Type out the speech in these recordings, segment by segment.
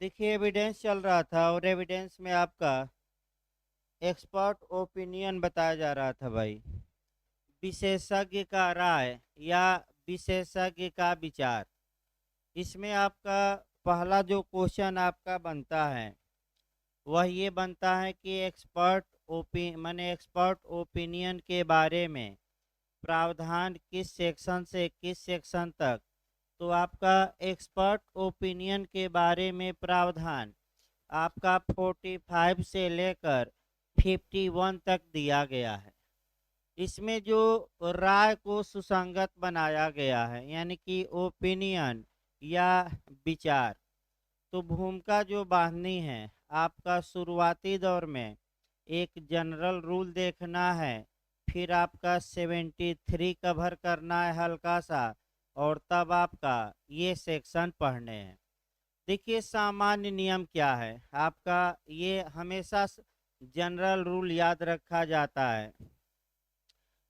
देखिए, एविडेंस चल रहा था और एविडेंस में आपका एक्सपर्ट ओपिनियन बताया जा रहा था भाई। विशेषज्ञ का राय या विशेषज्ञ का विचार। इसमें आपका पहला जो क्वेश्चन आपका बनता है वह ये बनता है कि एक्सपर्ट ओपिनियन के बारे में प्रावधान किस सेक्शन से किस सेक्शन तक। तो आपका एक्सपर्ट ओपिनियन के बारे में प्रावधान आपका 45 से लेकर 51 तक दिया गया है। इसमें जो राय को सुसंगत बनाया गया है यानी कि ओपिनियन या विचार। तो भूमिका जो बांधनी है आपका शुरुआती दौर में एक जनरल रूल देखना है, फिर आपका 73 कवर करना है हल्का सा, और तब आपका ये सेक्शन पढ़ने हैं। देखिए, सामान्य नियम क्या है आपका, ये हमेशा जनरल रूल याद रखा जाता है।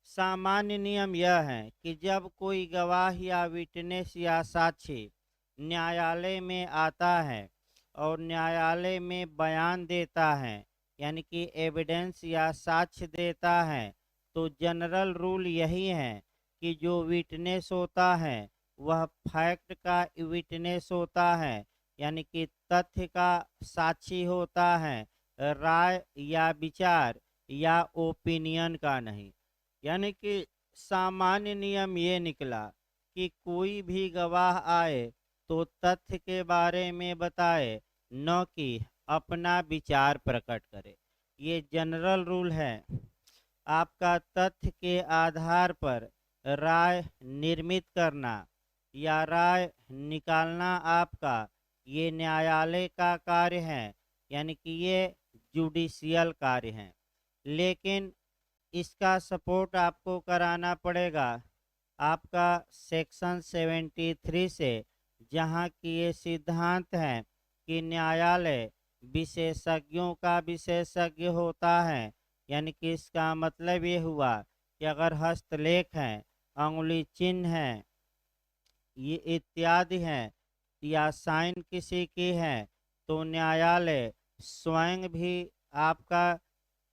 सामान्य नियम यह है कि जब कोई गवाह या विटनेस या साक्षी न्यायालय में आता है और न्यायालय में बयान देता है यानी कि एविडेंस या साक्ष्य देता है, तो जनरल रूल यही है कि जो विटनेस होता है वह फैक्ट का विटनेस होता है यानी कि तथ्य का साक्षी होता है, राय या विचार या ओपिनियन का नहीं। यानी कि सामान्य नियम ये निकला कि कोई भी गवाह आए तो तथ्य के बारे में बताए, न कि अपना विचार प्रकट करे। ये जनरल रूल है। आपका तथ्य के आधार पर राय निर्मित करना या राय निकालना आपका ये न्यायालय का कार्य है यानी कि ये जुडिशियल कार्य है। लेकिन इसका सपोर्ट आपको कराना पड़ेगा आपका सेक्शन 73 से, जहाँ की ये सिद्धांत है कि न्यायालय विशेषज्ञों का विशेषज्ञ होता है। यानी कि इसका मतलब ये हुआ कि अगर हस्तलेख हैं, अंगुली चिन्ह हैं, ये इत्यादि हैं, या साइन किसी की है, तो न्यायालय स्वयं भी आपका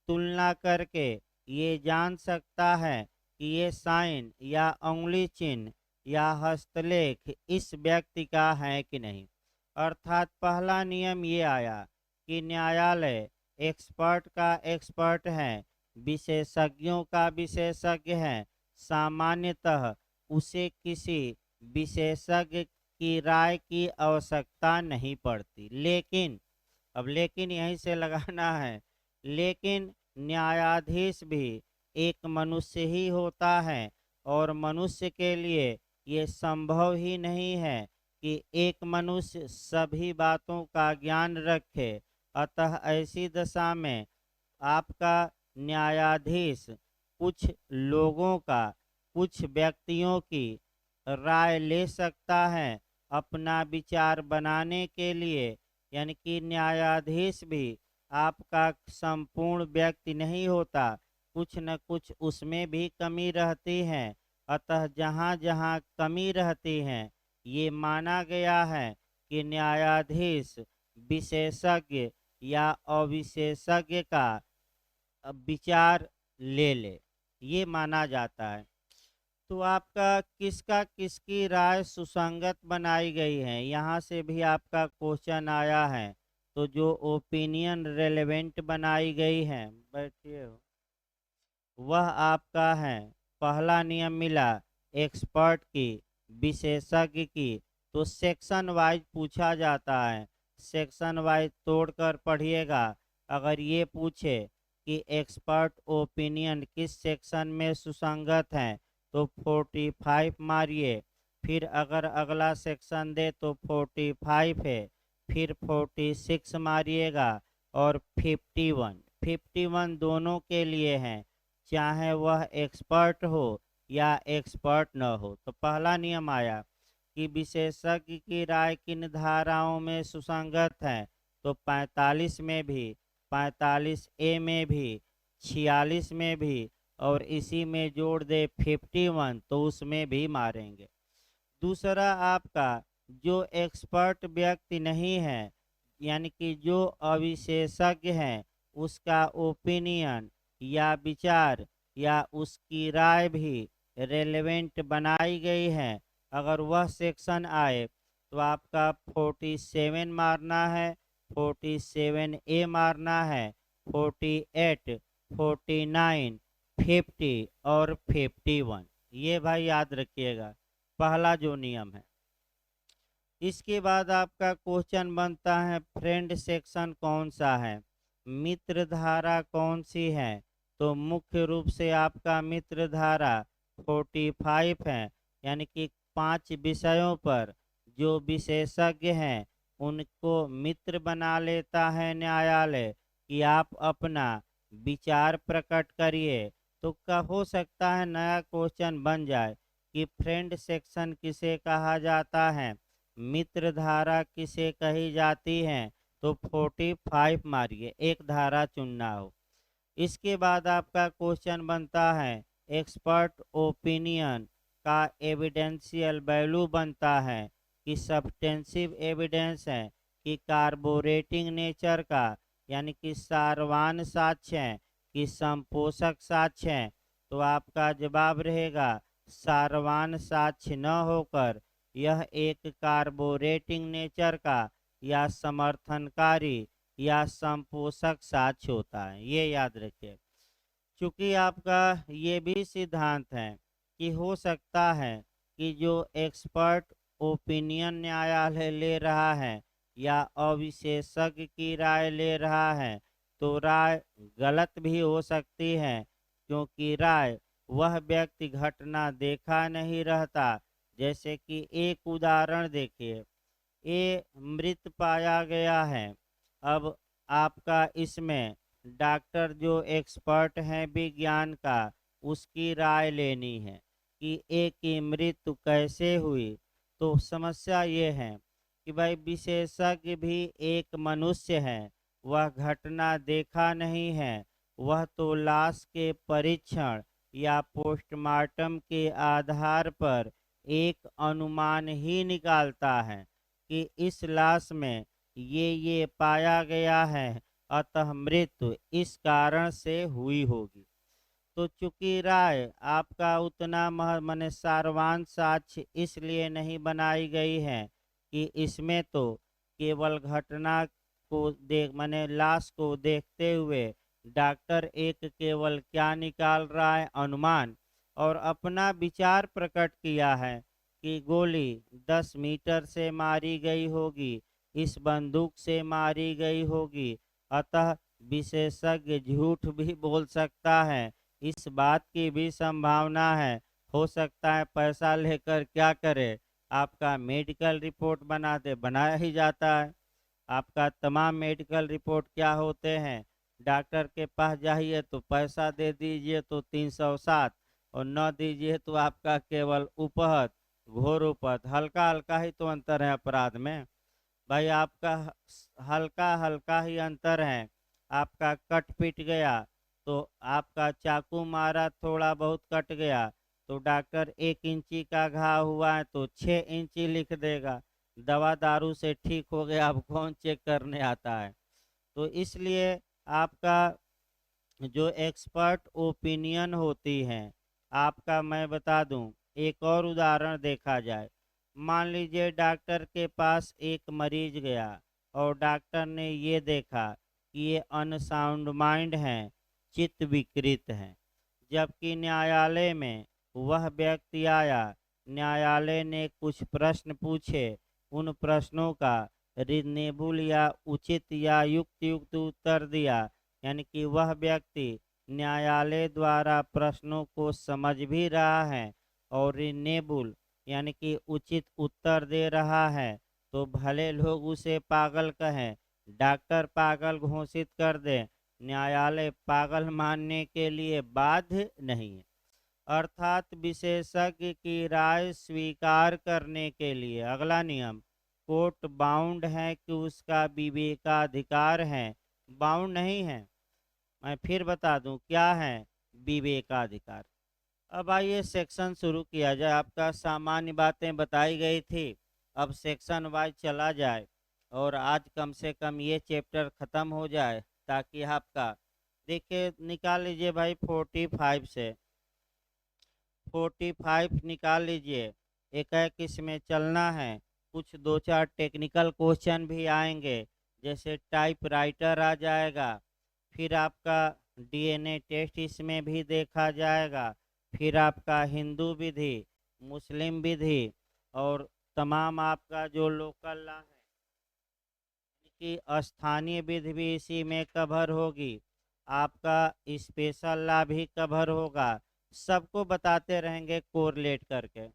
तुलना करके ये जान सकता है कि ये साइन या उंगली चिन्ह या हस्तलेख इस व्यक्ति का है कि नहीं। अर्थात पहला नियम ये आया कि न्यायालय एक्सपर्ट का एक्सपर्ट है, विशेषज्ञों का विशेषज्ञ है। सामान्यतः उसे किसी विशेषज्ञ की राय की आवश्यकता नहीं पड़ती। लेकिन अब लेकिन यहीं से लगाना है, लेकिन न्यायाधीश भी एक मनुष्य ही होता है और मनुष्य के लिए ये संभव ही नहीं है कि एक मनुष्य सभी बातों का ज्ञान रखे। अतः ऐसी दशा में आपका न्यायाधीश कुछ लोगों का, कुछ व्यक्तियों की राय ले सकता है अपना विचार बनाने के लिए। यानी कि न्यायाधीश भी आपका संपूर्ण व्यक्ति नहीं होता, कुछ न कुछ उसमें भी कमी रहती है। अतः जहाँ जहाँ कमी रहती है ये माना गया है कि न्यायाधीश विशेषज्ञ या अविशेषज्ञ का विचार ले ले, ये माना जाता है। तो आपका किसका किसकी राय सुसंगत बनाई गई है, यहाँ से भी आपका क्वेश्चन आया है। तो जो ओपिनियन रेलेवेंट बनाई गई है, बैठिए हो, वह आपका है। पहला नियम मिला एक्सपर्ट की, विशेषज्ञ की। तो सेक्शन वाइज पूछा जाता है, सेक्शन वाइज तोड़कर पढ़िएगा। अगर ये पूछे कि एक्सपर्ट ओपिनियन किस सेक्शन में सुसंगत है तो 45 मारिए, फिर अगर अगला सेक्शन दे तो 45 है, फिर 46 मारिएगा, और 51 दोनों के लिए हैं, चाहे वह एक्सपर्ट हो या एक्सपर्ट न हो। तो पहला नियम आया कि विशेषज्ञ की राय किन धाराओं में सुसंगत है, तो 45 में भी, 45A में भी, 46 में भी, और इसी में जोड़ दे 51 तो उसमें भी मारेंगे। दूसरा आपका जो एक्सपर्ट व्यक्ति नहीं है, यानी कि जो अविशेषज्ञ है उसका ओपिनियन या विचार या उसकी राय भी रेलेवेंट बनाई गई है, अगर वह सेक्शन आए तो आपका 47 मारना है, 47A मारना है, 48, 49, 50 और 51। ये भाई याद रखिएगा, पहला जो नियम है। इसके बाद आपका क्वेश्चन बनता है फ्रेंड सेक्शन कौन सा है, मित्र धारा कौन सी है। तो मुख्य रूप से आपका मित्र धारा 45 है, यानी कि 5 विषयों पर जो विशेषज्ञ हैं उनको मित्र बना लेता है न्यायालय कि आप अपना विचार प्रकट करिए। तो क्या हो सकता है नया क्वेश्चन बन जाए कि फ्रेंड सेक्शन किसे कहा जाता है, मित्र धारा किसे कही जाती है। तो 45 मारिए, एक धारा चुनना हो। इसके बाद आपका क्वेश्चन बनता है एक्सपर्ट ओपिनियन का एविडेंशियल वैल्यू बनता है कि सब्सटेंसिव एविडेंस है कि कार्बोरेटिंग नेचर का, यानी कि सारवान साक्ष्य है कि संपोषक साक्ष्य है। तो आपका जवाब रहेगा सारवान साक्ष्य न होकर यह एक कार्बोरेटिंग नेचर का या समर्थनकारी या संपोषक साक्ष्य होता है, ये याद रखिए। चूंकि आपका ये भी सिद्धांत है कि हो सकता है कि जो एक्सपर्ट ओपिनियन न्यायालय ले रहा है या अविशेषज्ञ की राय ले रहा है तो राय गलत भी हो सकती है, क्योंकि राय वह व्यक्ति घटना देखा नहीं रहता। जैसे कि एक उदाहरण देखिए, ये मृत पाया गया है। अब आपका इसमें डॉक्टर जो एक्सपर्ट हैं विज्ञान का उसकी राय लेनी है कि ए की मृत्यु कैसे हुई। तो समस्या ये है कि भाई विशेषज्ञ भी एक मनुष्य है, वह घटना देखा नहीं है, वह तो लाश के परीक्षण या पोस्टमार्टम के आधार पर एक अनुमान ही निकालता है कि इस लाश में ये पाया गया है, अतः मृत्यु इस कारण से हुई होगी। तो चूंकि राय आपका उतना माने सारवान साक्ष्य इसलिए नहीं बनाई गई है कि इसमें तो केवल घटना को देख माने लाश को देखते हुए डॉक्टर एक केवल क्या निकाल रहा है, अनुमान, और अपना विचार प्रकट किया है कि गोली 10 मीटर से मारी गई होगी, इस बंदूक से मारी गई होगी। अतः विशेषज्ञ झूठ भी बोल सकता है, इस बात की भी संभावना है, हो सकता है पैसा लेकर क्या करे, आपका मेडिकल रिपोर्ट बनाया ही जाता है। आपका तमाम मेडिकल रिपोर्ट क्या होते हैं, डॉक्टर के पास जाइए तो पैसा दे दीजिए तो 307, और न दीजिए तो आपका केवल उपहत, घोर उपहत, हल्का हल्का ही तो अंतर है अपराध में। भाई आपका हल्का हल्का ही अंतर है। आपका कट पीट गया तो आपका चाकू मारा थोड़ा बहुत कट गया तो डॉक्टर 1 इंची का घाव हुआ है तो 6 इंची लिख देगा। दवा दारू से ठीक हो गया, अब कौन चेक करने आता है। तो इसलिए आपका जो एक्सपर्ट ओपिनियन होती है, आपका मैं बता दूं, एक और उदाहरण देखा जाए। मान लीजिए डॉक्टर के पास एक मरीज गया और डॉक्टर ने ये देखा कि ये अनसाउंड माइंड है, चित्त विकृत है। जबकि न्यायालय में वह व्यक्ति आया, न्यायालय ने कुछ प्रश्न पूछे, उन प्रश्नों का रिजनेबल या उचित या युक्त युक्त उत्तर दिया, यानी कि वह व्यक्ति न्यायालय द्वारा प्रश्नों को समझ भी रहा है और रिजनेबल यानी कि उचित उत्तर दे रहा है, तो भले लोग उसे पागल कहें, डॉक्टर पागल घोषित कर दे, न्यायालय पागल मानने के लिए बाध्य नहीं है। अर्थात विशेषज्ञ की राय स्वीकार करने के लिए अगला नियम, कोर्ट बाउंड है कि उसका विवेकाधिकार है, बाउंड नहीं है। मैं फिर बता दूं क्या है विवेकाधिकार। अब आइए सेक्शन शुरू किया जाए। आपका सामान्य बातें बताई गई थी, अब सेक्शन वाइज चला जाए और आज कम से कम ये चैप्टर ख़त्म हो जाए, ताकि आपका देखिए निकाल लीजिए भाई 45 से 45 निकाल लीजिए। एक एक इसमें चलना है। कुछ दो चार टेक्निकल क्वेश्चन भी आएंगे, जैसे टाइप राइटर आ जाएगा। फिर आपका डीएनए टेस्ट इसमें भी देखा जाएगा। फिर आपका हिंदू विधि, मुस्लिम विधि, और तमाम आपका जो लोकल लॉ है कि स्थानीय विधि भी इसी में कवर होगी। आपका स्पेशल लॉ भी कवर होगा। सबको बताते रहेंगे कोरिलेट करके।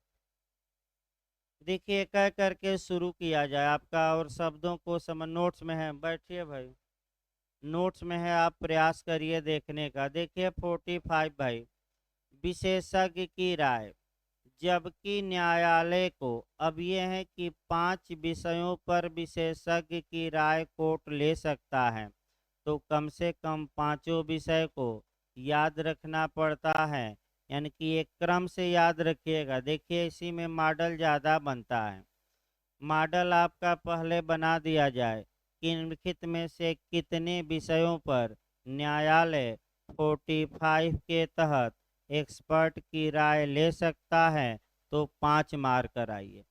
देखिए एक एक करके शुरू किया जाए आपका, और शब्दों को समझ नोट्स में है, बैठिए भाई, नोट्स में है, आप प्रयास करिए देखने का। देखिए 45 भाई, विशेषज्ञ की राय। जबकि न्यायालय को अब यह है कि 5 विषयों पर विशेषज्ञ की राय कोर्ट ले सकता है, तो कम से कम पांचों विषय को याद रखना पड़ता है। यानी कि एक क्रम से याद रखिएगा। देखिए इसी में मॉडल ज़्यादा बनता है। मॉडल आपका पहले बना दिया जाए कि निम्नलिखित में से कितने विषयों पर न्यायालय 45 के तहत एक्सपर्ट की राय ले सकता है, तो 5 मार्क कराइए।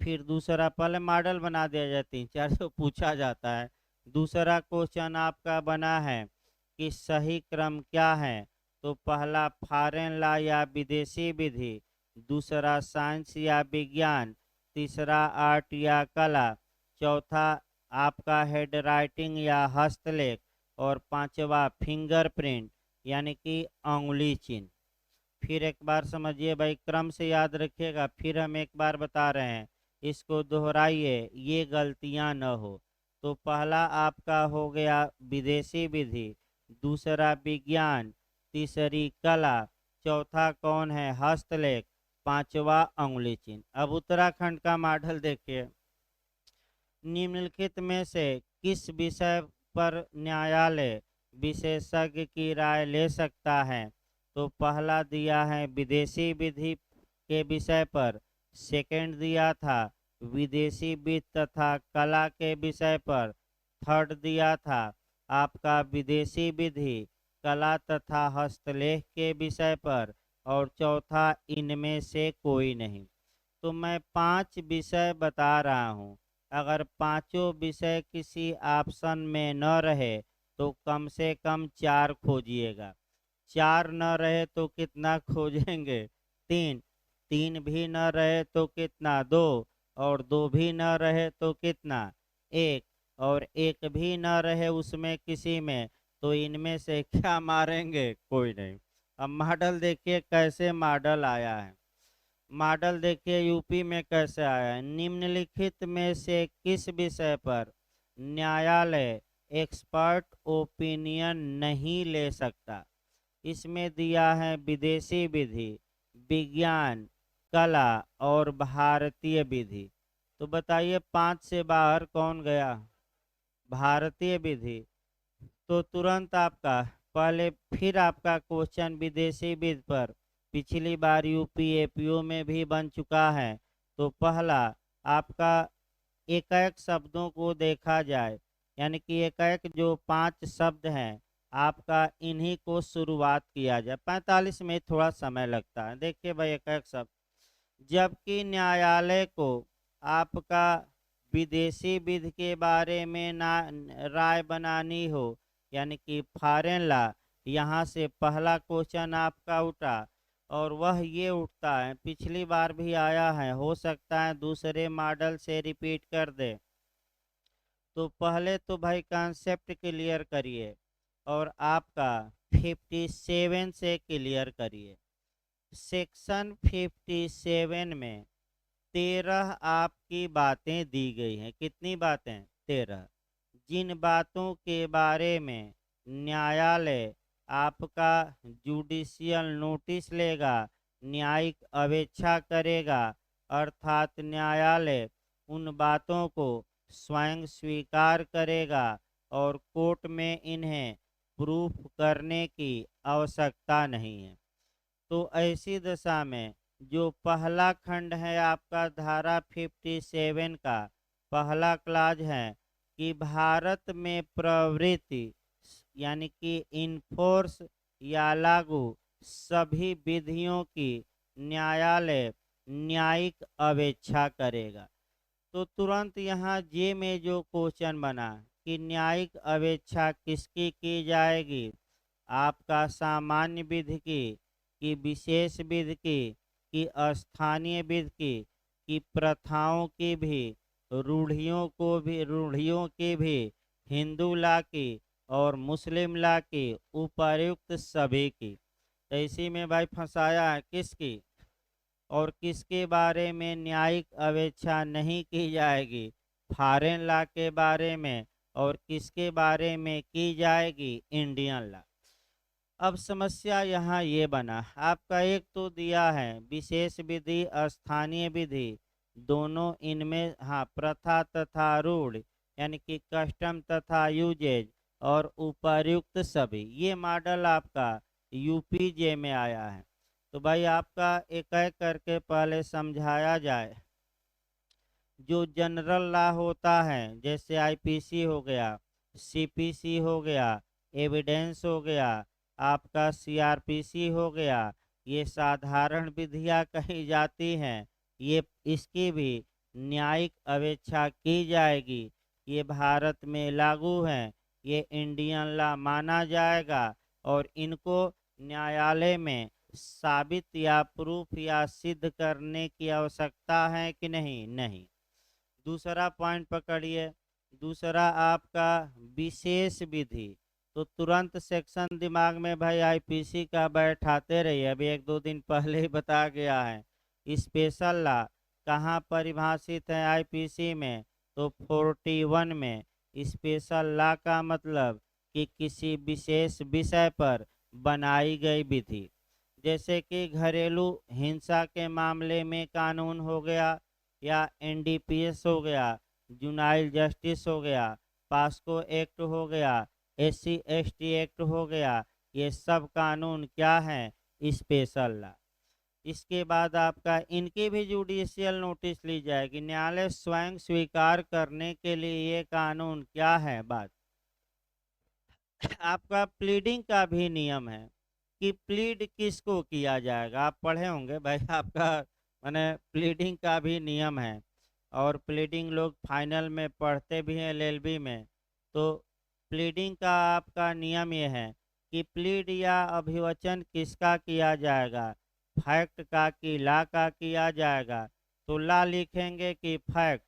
फिर दूसरा, पहले मॉडल बना दिया जाए, 3 4 जो पूछा जाता है। दूसरा क्वेश्चन आपका बना है कि सही क्रम क्या है, तो पहला फॉरेन लॉ या विदेशी विधि, दूसरा साइंस या विज्ञान, तीसरा आर्ट या कला, चौथा आपका हेड राइटिंग या हस्तलेख, और पांचवा फिंगरप्रिंट यानी कि अंगुली चिन्ह। फिर एक बार समझिए भाई, क्रम से याद रखिएगा। फिर हम एक बार बता रहे हैं, इसको दोहराइए, ये गलतियां न हो। तो पहला आपका हो गया विदेशी विधि, दूसरा विज्ञान, तीसरी कला, चौथा कौन है हस्तलेख, पांचवा अंगुली चिन्ह। अब उत्तराखंड का मॉडल देखिए। निम्नलिखित में से किस विषय पर न्यायालय विशेषज्ञ की राय ले सकता है, तो पहला दिया है विदेशी विधि के विषय पर, सेकंड दिया था विदेशी विधि तथा कला के विषय पर, थर्ड दिया था आपका विदेशी विधि, कला तथा हस्तलेख के विषय पर, और चौथा इनमें से कोई नहीं। तो मैं 5 विषय बता रहा हूँ। अगर पांचों विषय किसी ऑप्शन में न रहे, तो कम से कम 4 खोजिएगा। 4 न रहे तो कितना खोजेंगे? 3। 3 भी न रहे तो कितना? 2। और 2 भी न रहे तो कितना? 1। और 1 भी न रहे उसमें किसी में, तो इनमें से क्या मारेंगे? कोई नहीं। अब मॉडल देखिए कैसे मॉडल आया है। मॉडल देखिए यूपी में कैसे आया है। निम्नलिखित में से किस विषय पर न्यायालय एक्सपर्ट ओपिनियन नहीं ले सकता? इसमें दिया है विदेशी विधि, विज्ञान, कला और भारतीय विधि। तो बताइए 5 से बाहर कौन गया? भारतीय विधि। तो तुरंत आपका पहले, फिर आपका क्वेश्चन विदेशी विधि पर पिछली बार यूपी एपीओ में भी बन चुका है। तो पहला आपका एक एक शब्दों को देखा जाए, यानी कि एक एक जो 5 शब्द हैं आपका, इन्हीं को शुरुआत किया जाए। 45 में थोड़ा समय लगता है। देखिए भाई एक एक शब्द। जबकि न्यायालय को आपका विदेशी विधि के बारे में ना राय बनानी हो, यानी कि फॉरेन लॉ, यहाँ से पहला क्वेश्चन आपका उठा, और वह ये उठता है, पिछली बार भी आया है, हो सकता है दूसरे मॉडल से रिपीट कर दे। तो पहले तो भाई कॉन्सेप्ट क्लियर करिए, और आपका 57 से क्लियर करिए। सेक्शन 57 में 13 आपकी बातें दी गई हैं। कितनी बातें? 13। जिन बातों के बारे में न्यायालय आपका जुडिशियल नोटिस लेगा, न्यायिक अवेक्षा करेगा, अर्थात न्यायालय उन बातों को स्वयं स्वीकार करेगा और कोर्ट में इन्हें प्रूफ करने की आवश्यकता नहीं है। तो ऐसी दशा में जो पहला खंड है आपका धारा 57 का पहला क्लाज है, कि भारत में प्रवृत्ति यानी कि इनफोर्स या लागू सभी विधियों की न्यायालय न्यायिक अवेक्षा करेगा। तो तुरंत यहाँ जे में जो क्वेश्चन बना कि न्यायिक अवेक्षा किसकी की जाएगी, आपका सामान्य विधि की कि विशेष विधि की कि स्थानीय विधि की कि प्रथाओं की भी रूढ़ियों की भी हिंदू ला की और मुस्लिम ला की उपर्युक्त सभी की। तो इसी में भाई फंसाया है किसकी और किसके बारे में न्यायिक अवेक्षा नहीं की जाएगी, फॉरेन लॉ के बारे में, और किसके बारे में की जाएगी, इंडियन लॉ। अब समस्या यहाँ ये बना, आपका एक तो दिया है विशेष विधि स्थानीय विधि दोनों, इनमें हाँ प्रथा तथा रूढ़ यानी कि कस्टम तथा यूजेज और उपर्युक्त सभी, ये मॉडल आपका यूपीजे में आया है। तो भाई आपका एक एक करके पहले समझाया जाए। जो जनरल लॉ होता है जैसे आईपीसी हो गया, सीपीसी हो गया, एविडेंस हो गया, आपका सीआरपीसी हो गया, ये साधारण विधियां कही जाती हैं, ये इसकी भी न्यायिक अवेक्षा की जाएगी। ये भारत में लागू हैं, ये इंडियन लॉ माना जाएगा और इनको न्यायालय में साबित या प्रूफ या सिद्ध करने की आवश्यकता है कि नहीं, नहीं। दूसरा पॉइंट पकड़िए, दूसरा आपका विशेष विधि। तो तुरंत सेक्शन दिमाग में भाई आईपीसी का बैठाते रहिए, अभी एक दो दिन पहले ही बता गया है। स्पेशल लॉ कहाँ परिभाषित है आईपीसी में, तो 41 में। स्पेशल लॉ का मतलब कि किसी विशेष विषय पर बनाई गई विधि, जैसे कि घरेलू हिंसा के मामले में कानून हो गया, या एनडीपीएस हो गया, जुनाइल जस्टिस हो गया, पास्को एक्ट हो गया, एससी एसटी एक्ट हो गया, ये सब कानून क्या हैं, स्पेशल लॉ। इसके बाद आपका इनकी भी जुडिशियल नोटिस ली जाएगी, न्यायालय स्वयं स्वीकार करने के लिए ये कानून क्या है। बात आपका प्लीडिंग का भी नियम है कि प्लीड किसको किया जाएगा, आप पढ़े होंगे भाई, आपका माने प्लीडिंग का भी नियम है। और प्लीडिंग लोग फाइनल में पढ़ते भी हैं एलएलबी में। तो प्लीडिंग का आपका नियम ये है कि प्लीड या अभिवचन किसका किया जाएगा, फैक्ट का कि ला का किया जाएगा। तो ला लिखेंगे कि फैक्ट,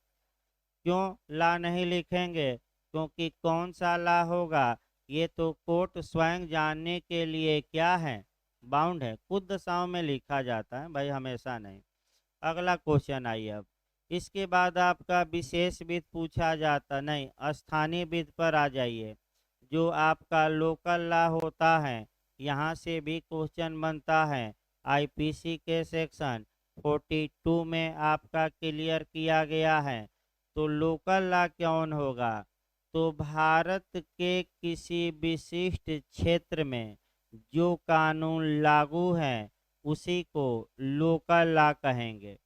क्यों ला नहीं लिखेंगे, क्योंकि कौन सा ला होगा ये तो कोर्ट स्वयं जानने के लिए क्या है, बाउंड है। कुछ दशाओं में लिखा जाता है भाई, हमेशा नहीं। अगला क्वेश्चन आइए अब। इसके बाद आपका विशेष विधि पूछा जाता नहीं, स्थानीय विधि पर आ जाइए। जो आपका लोकल लॉ होता है, यहाँ से भी क्वेश्चन बनता है। आईपीसी के सेक्शन 42 में आपका क्लियर किया गया है। तो लोकल लॉ कौन होगा, तो भारत के किसी विशिष्ट क्षेत्र में जो कानून लागू है उसी को लोकल लॉ कहेंगे।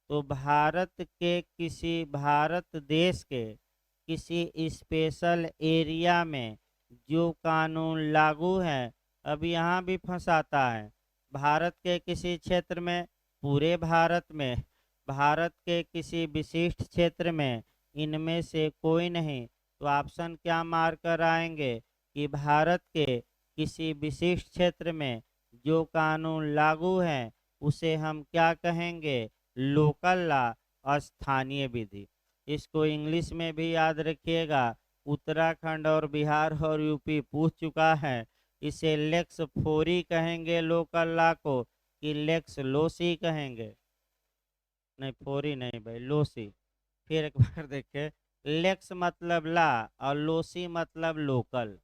तो भारत देश के किसी स्पेशल एरिया में जो कानून लागू है, अब यहाँ भी फंसाता है, भारत के किसी क्षेत्र में, पूरे भारत में, भारत के किसी विशिष्ट क्षेत्र में, इनमें से कोई नहीं। तो ऑप्शन क्या मार कर आएंगे कि भारत के किसी विशिष्ट क्षेत्र में जो कानून लागू है उसे हम क्या कहेंगे, लोकल लॉ, स्थानीय विधि। इसको इंग्लिश में भी याद रखिएगा, उत्तराखंड और बिहार और यूपी पूछ चुका है। इसे लेक्स फोरी कहेंगे लोकल लॉ को कि लेक्स लोसी कहेंगे, नहीं फोरी नहीं भाई, लोसी। फिर एक बार देखे, लेक्स मतलब ला और लोसी मतलब लोकल।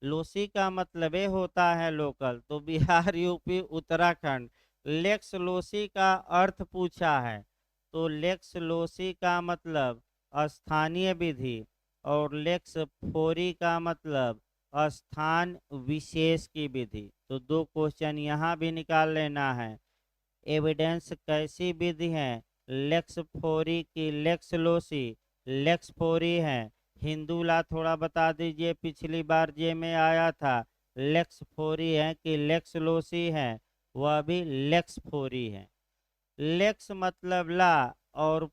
लोसी का मतलब ये होता है लोकल, तो बिहार यूपी उत्तराखंड लेक्स लोसी का अर्थ पूछा है। तो लेक्स लोसी का मतलब स्थानीय विधि और लेक्स फोरी का मतलब स्थान विशेष की विधि। तो दो क्वेश्चन यहाँ भी निकाल लेना है। एविडेंस कैसी विधि है, लेक्स फोरी की लेक्स लोसी, लेक्स फोरी है। हिंदूला थोड़ा बता दीजिए, पिछली बार जे में आया था। लेक्स फोरी है कि लेक्स लोसी है, वह भी लेक्स फोरी है। लेक्स मतलब ला, और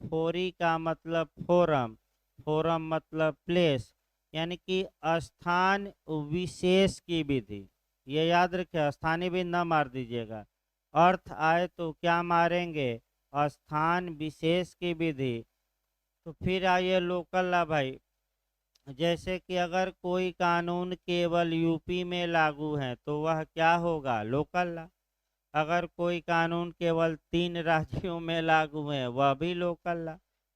फोरी का मतलब फोरम, फोरम मतलब प्लेस, यानी कि स्थान विशेष की विधि। ये याद रखिए, स्थानीय भी न मार दीजिएगा। अर्थ आए तो क्या मारेंगे, स्थान विशेष की विधि। तो फिर आइए लोकल ला भाई। जैसे कि अगर कोई कानून केवल यूपी में लागू है तो वह क्या होगा, लोकल ला। अगर कोई कानून केवल 3 राज्यों में लागू है वह भी लोकल ला।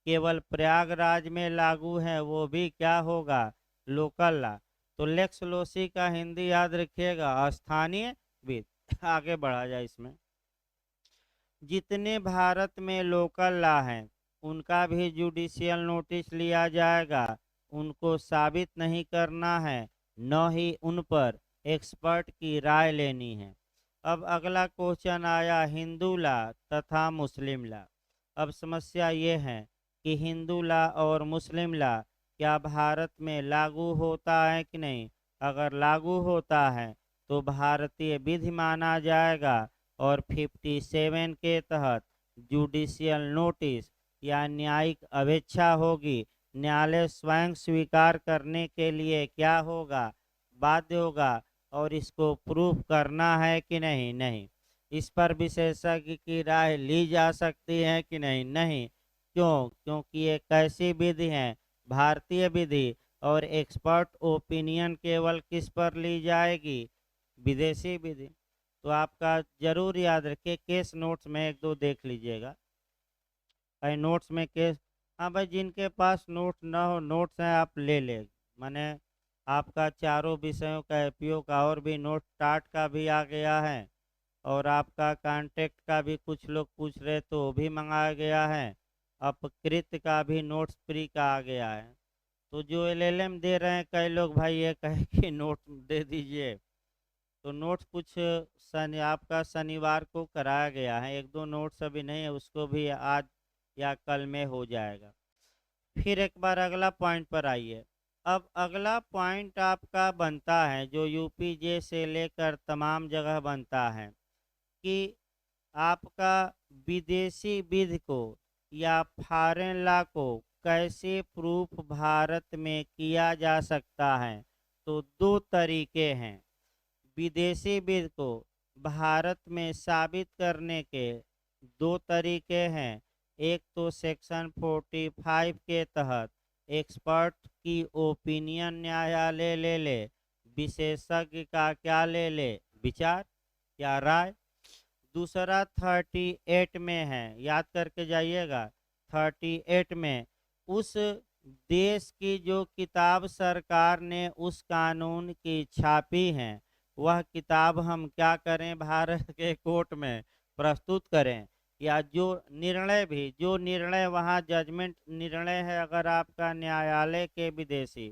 केवल प्रयागराज में लागू है वो भी क्या होगा, लोकल ला। तो लेक्स लोसी का हिंदी याद रखिएगा, स्थानीय विधि। आगे बढ़ा जाए इसमें। जितने भारत में लोकल लॉ हैं उनका भी जुडिशियल नोटिस लिया जाएगा। उनको साबित नहीं करना है, न ही उन पर एक्सपर्ट की राय लेनी है। अब अगला क्वेश्चन आया हिंदू लॉ तथा मुस्लिम लॉ। अब समस्या ये है कि हिंदू लॉ और मुस्लिम लॉ क्या भारत में लागू होता है कि नहीं। अगर लागू होता है तो भारतीय विधि माना जाएगा, और 57 के तहत जुडिशियल नोटिस या न्यायिक अपेक्षा होगी। न्यायालय स्वयं स्वीकार करने के लिए क्या होगा, बाध्य होगा, और इसको प्रूफ करना है कि नहीं, नहीं। इस पर विशेषज्ञ की राय ली जा सकती है कि नहीं, नहीं। क्यों, क्योंकि एक ऐसी विधि है, भारतीय विधि, और एक्सपर्ट ओपिनियन केवल किस पर ली जाएगी, विदेशी विधि। तो आपका जरूर याद रखिए, केस नोट्स में एक दो देख लीजिएगा भाई, नोट्स में केस। हाँ भाई, जिनके पास नोट्स ना हो, नोट्स हैं आप ले ले। मैंने आपका चारों विषयों का एपीओ का और भी नोट, टाट का भी आ गया है, और आपका कांटेक्ट का भी कुछ लोग पूछ रहे तो वो भी मंगाया गया है। अपकृत का भी नोट्स फ्री का आ गया है। तो जो एलएलएम दे रहे हैं कई लोग भाई, ये कहे कि नोट दे दीजिए, तो नोट्स कुछ आपका शनिवार को कराया गया है। एक दो नोट्स अभी नहीं है, उसको भी आज या कल में हो जाएगा। फिर एक बार अगला पॉइंट पर आइए। अब अगला पॉइंट आपका बनता है जो यूपीजे से लेकर तमाम जगह बनता है, कि आपका विदेशी विधि को या फॉरेन लॉ को कैसे प्रूफ भारत में किया जा सकता है। तो दो तरीके हैं विदेशी विधि को भारत में साबित करने के। दो तरीके हैं, एक तो सेक्शन 45 के तहत एक्सपर्ट की ओपिनियन न्यायालय ले ले, विशेषज्ञ का क्या ले ले, विचार या राय। दूसरा 38 में है, याद करके जाइएगा। 38 में उस देश की जो किताब सरकार ने उस कानून की छापी है, वह किताब हम क्या करें, भारत के कोर्ट में प्रस्तुत करें। या जो निर्णय भी, जो निर्णय वहाँ जजमेंट निर्णय है अगर आपका न्यायालय के विदेशी,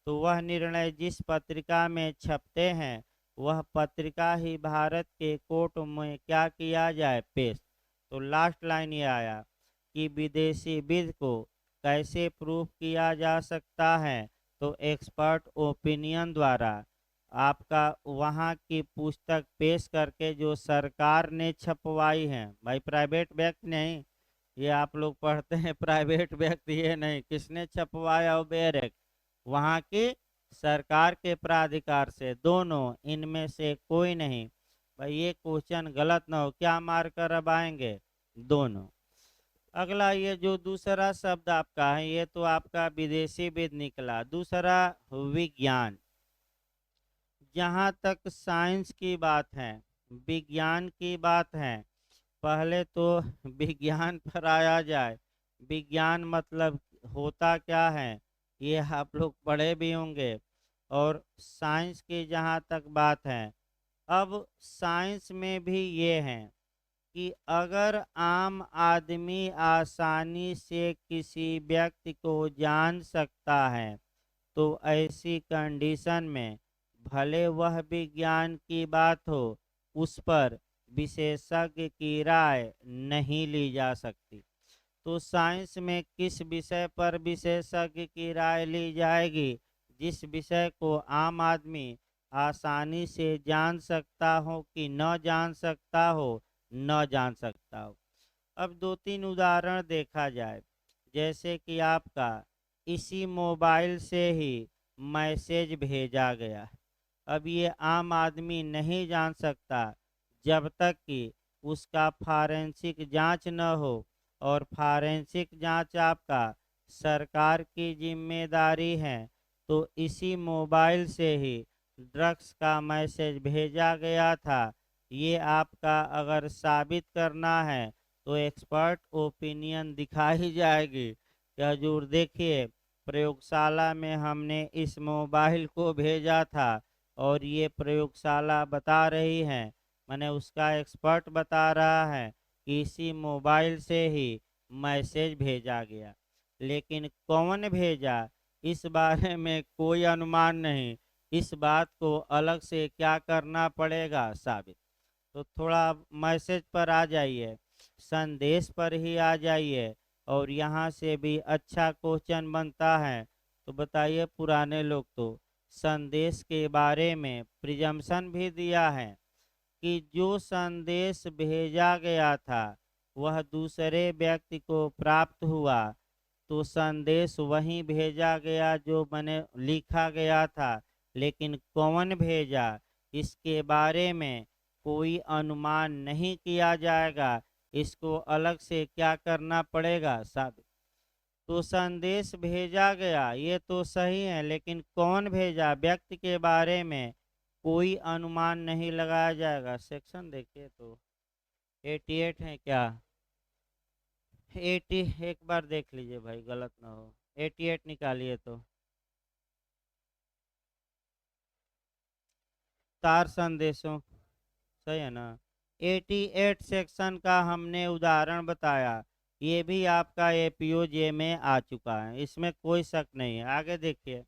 तो वह निर्णय जिस पत्रिका में छपते हैं वह पत्रिका ही भारत के कोर्ट में क्या किया जाए, पेश। तो लास्ट लाइन ये आया कि विदेशी विधि को कैसे प्रूफ किया जा सकता है। तो एक्सपर्ट ओपिनियन द्वारा आपका वहाँ की पुस्तक पेश करके, जो सरकार ने छपवाई है भाई, प्राइवेट व्यक्ति नहीं। ये आप लोग पढ़ते हैं प्राइवेट व्यक्ति, ये नहीं, किसने छपवाया, बेरेक वहाँ की सरकार के प्राधिकार से, दोनों इनमें से कोई नहीं। भाई ये क्वेश्चन गलत ना हो, क्या मार कर अब आएंगे, दोनों। अगला ये जो दूसरा शब्द आपका है, ये तो आपका विदेशी विद निकला। दूसरा विज्ञान। जहाँ तक साइंस की बात है, विज्ञान की बात है, पहले तो विज्ञान पर आया जाए। विज्ञान मतलब होता क्या है, ये आप लोग पढ़े भी होंगे। और साइंस की जहाँ तक बात है, अब साइंस में भी ये है कि अगर आम आदमी आसानी से किसी व्यक्ति को जान सकता है, तो ऐसी कंडीशन में भले वह विज्ञान की बात हो, उस पर विशेषज्ञ की राय नहीं ली जा सकती। तो साइंस में किस विषय पर विशेषज्ञ की राय ली जाएगी, जिस विषय को आम आदमी आसानी से जान सकता हो कि न जान सकता हो, न जान सकता हो। अब दो तीन उदाहरण देखा जाए, जैसे कि आपका इसी मोबाइल से ही मैसेज भेजा गया। अब ये आम आदमी नहीं जान सकता जब तक कि उसका फॉरेंसिक जांच न हो, और फॉरेंसिक जांच आपका सरकार की जिम्मेदारी है। तो इसी मोबाइल से ही ड्रग्स का मैसेज भेजा गया था, ये आपका अगर साबित करना है तो एक्सपर्ट ओपिनियन दिखाई जाएगी कि हजूर देखिए, प्रयोगशाला में हमने इस मोबाइल को भेजा था और ये प्रयोगशाला बता रही है, मैंने उसका एक्सपर्ट बता रहा है कि इसी मोबाइल से ही मैसेज भेजा गया। लेकिन कौन भेजा, इस बारे में कोई अनुमान नहीं। इस बात को अलग से क्या करना पड़ेगा, साबित। तो थोड़ा मैसेज पर आ जाइए, संदेश पर ही आ जाइए, और यहाँ से भी अच्छा क्वेश्चन बनता है। तो बताइए, पुराने लोग तो संदेश के बारे में प्रिजम्पशन भी दिया है कि जो संदेश भेजा गया था वह दूसरे व्यक्ति को प्राप्त हुआ, तो संदेश वहीं भेजा गया जो मैंने लिखा गया था। लेकिन कौन भेजा, इसके बारे में कोई अनुमान नहीं किया जाएगा। इसको अलग से क्या करना पड़ेगा, साबित। तो संदेश भेजा गया ये तो सही है, लेकिन कौन भेजा, व्यक्ति के बारे में कोई अनुमान नहीं लगाया जाएगा। सेक्शन देखिए तो 88 है क्या, 80, एक बार देख लीजिए भाई, गलत ना हो। 88 निकालिए तो तार संदेशों, सही है ना। 88 सेक्शन का हमने उदाहरण बताया, ये भी आपका एपीओजे में आ चुका है, इसमें कोई शक नहीं है। आगे देखिए,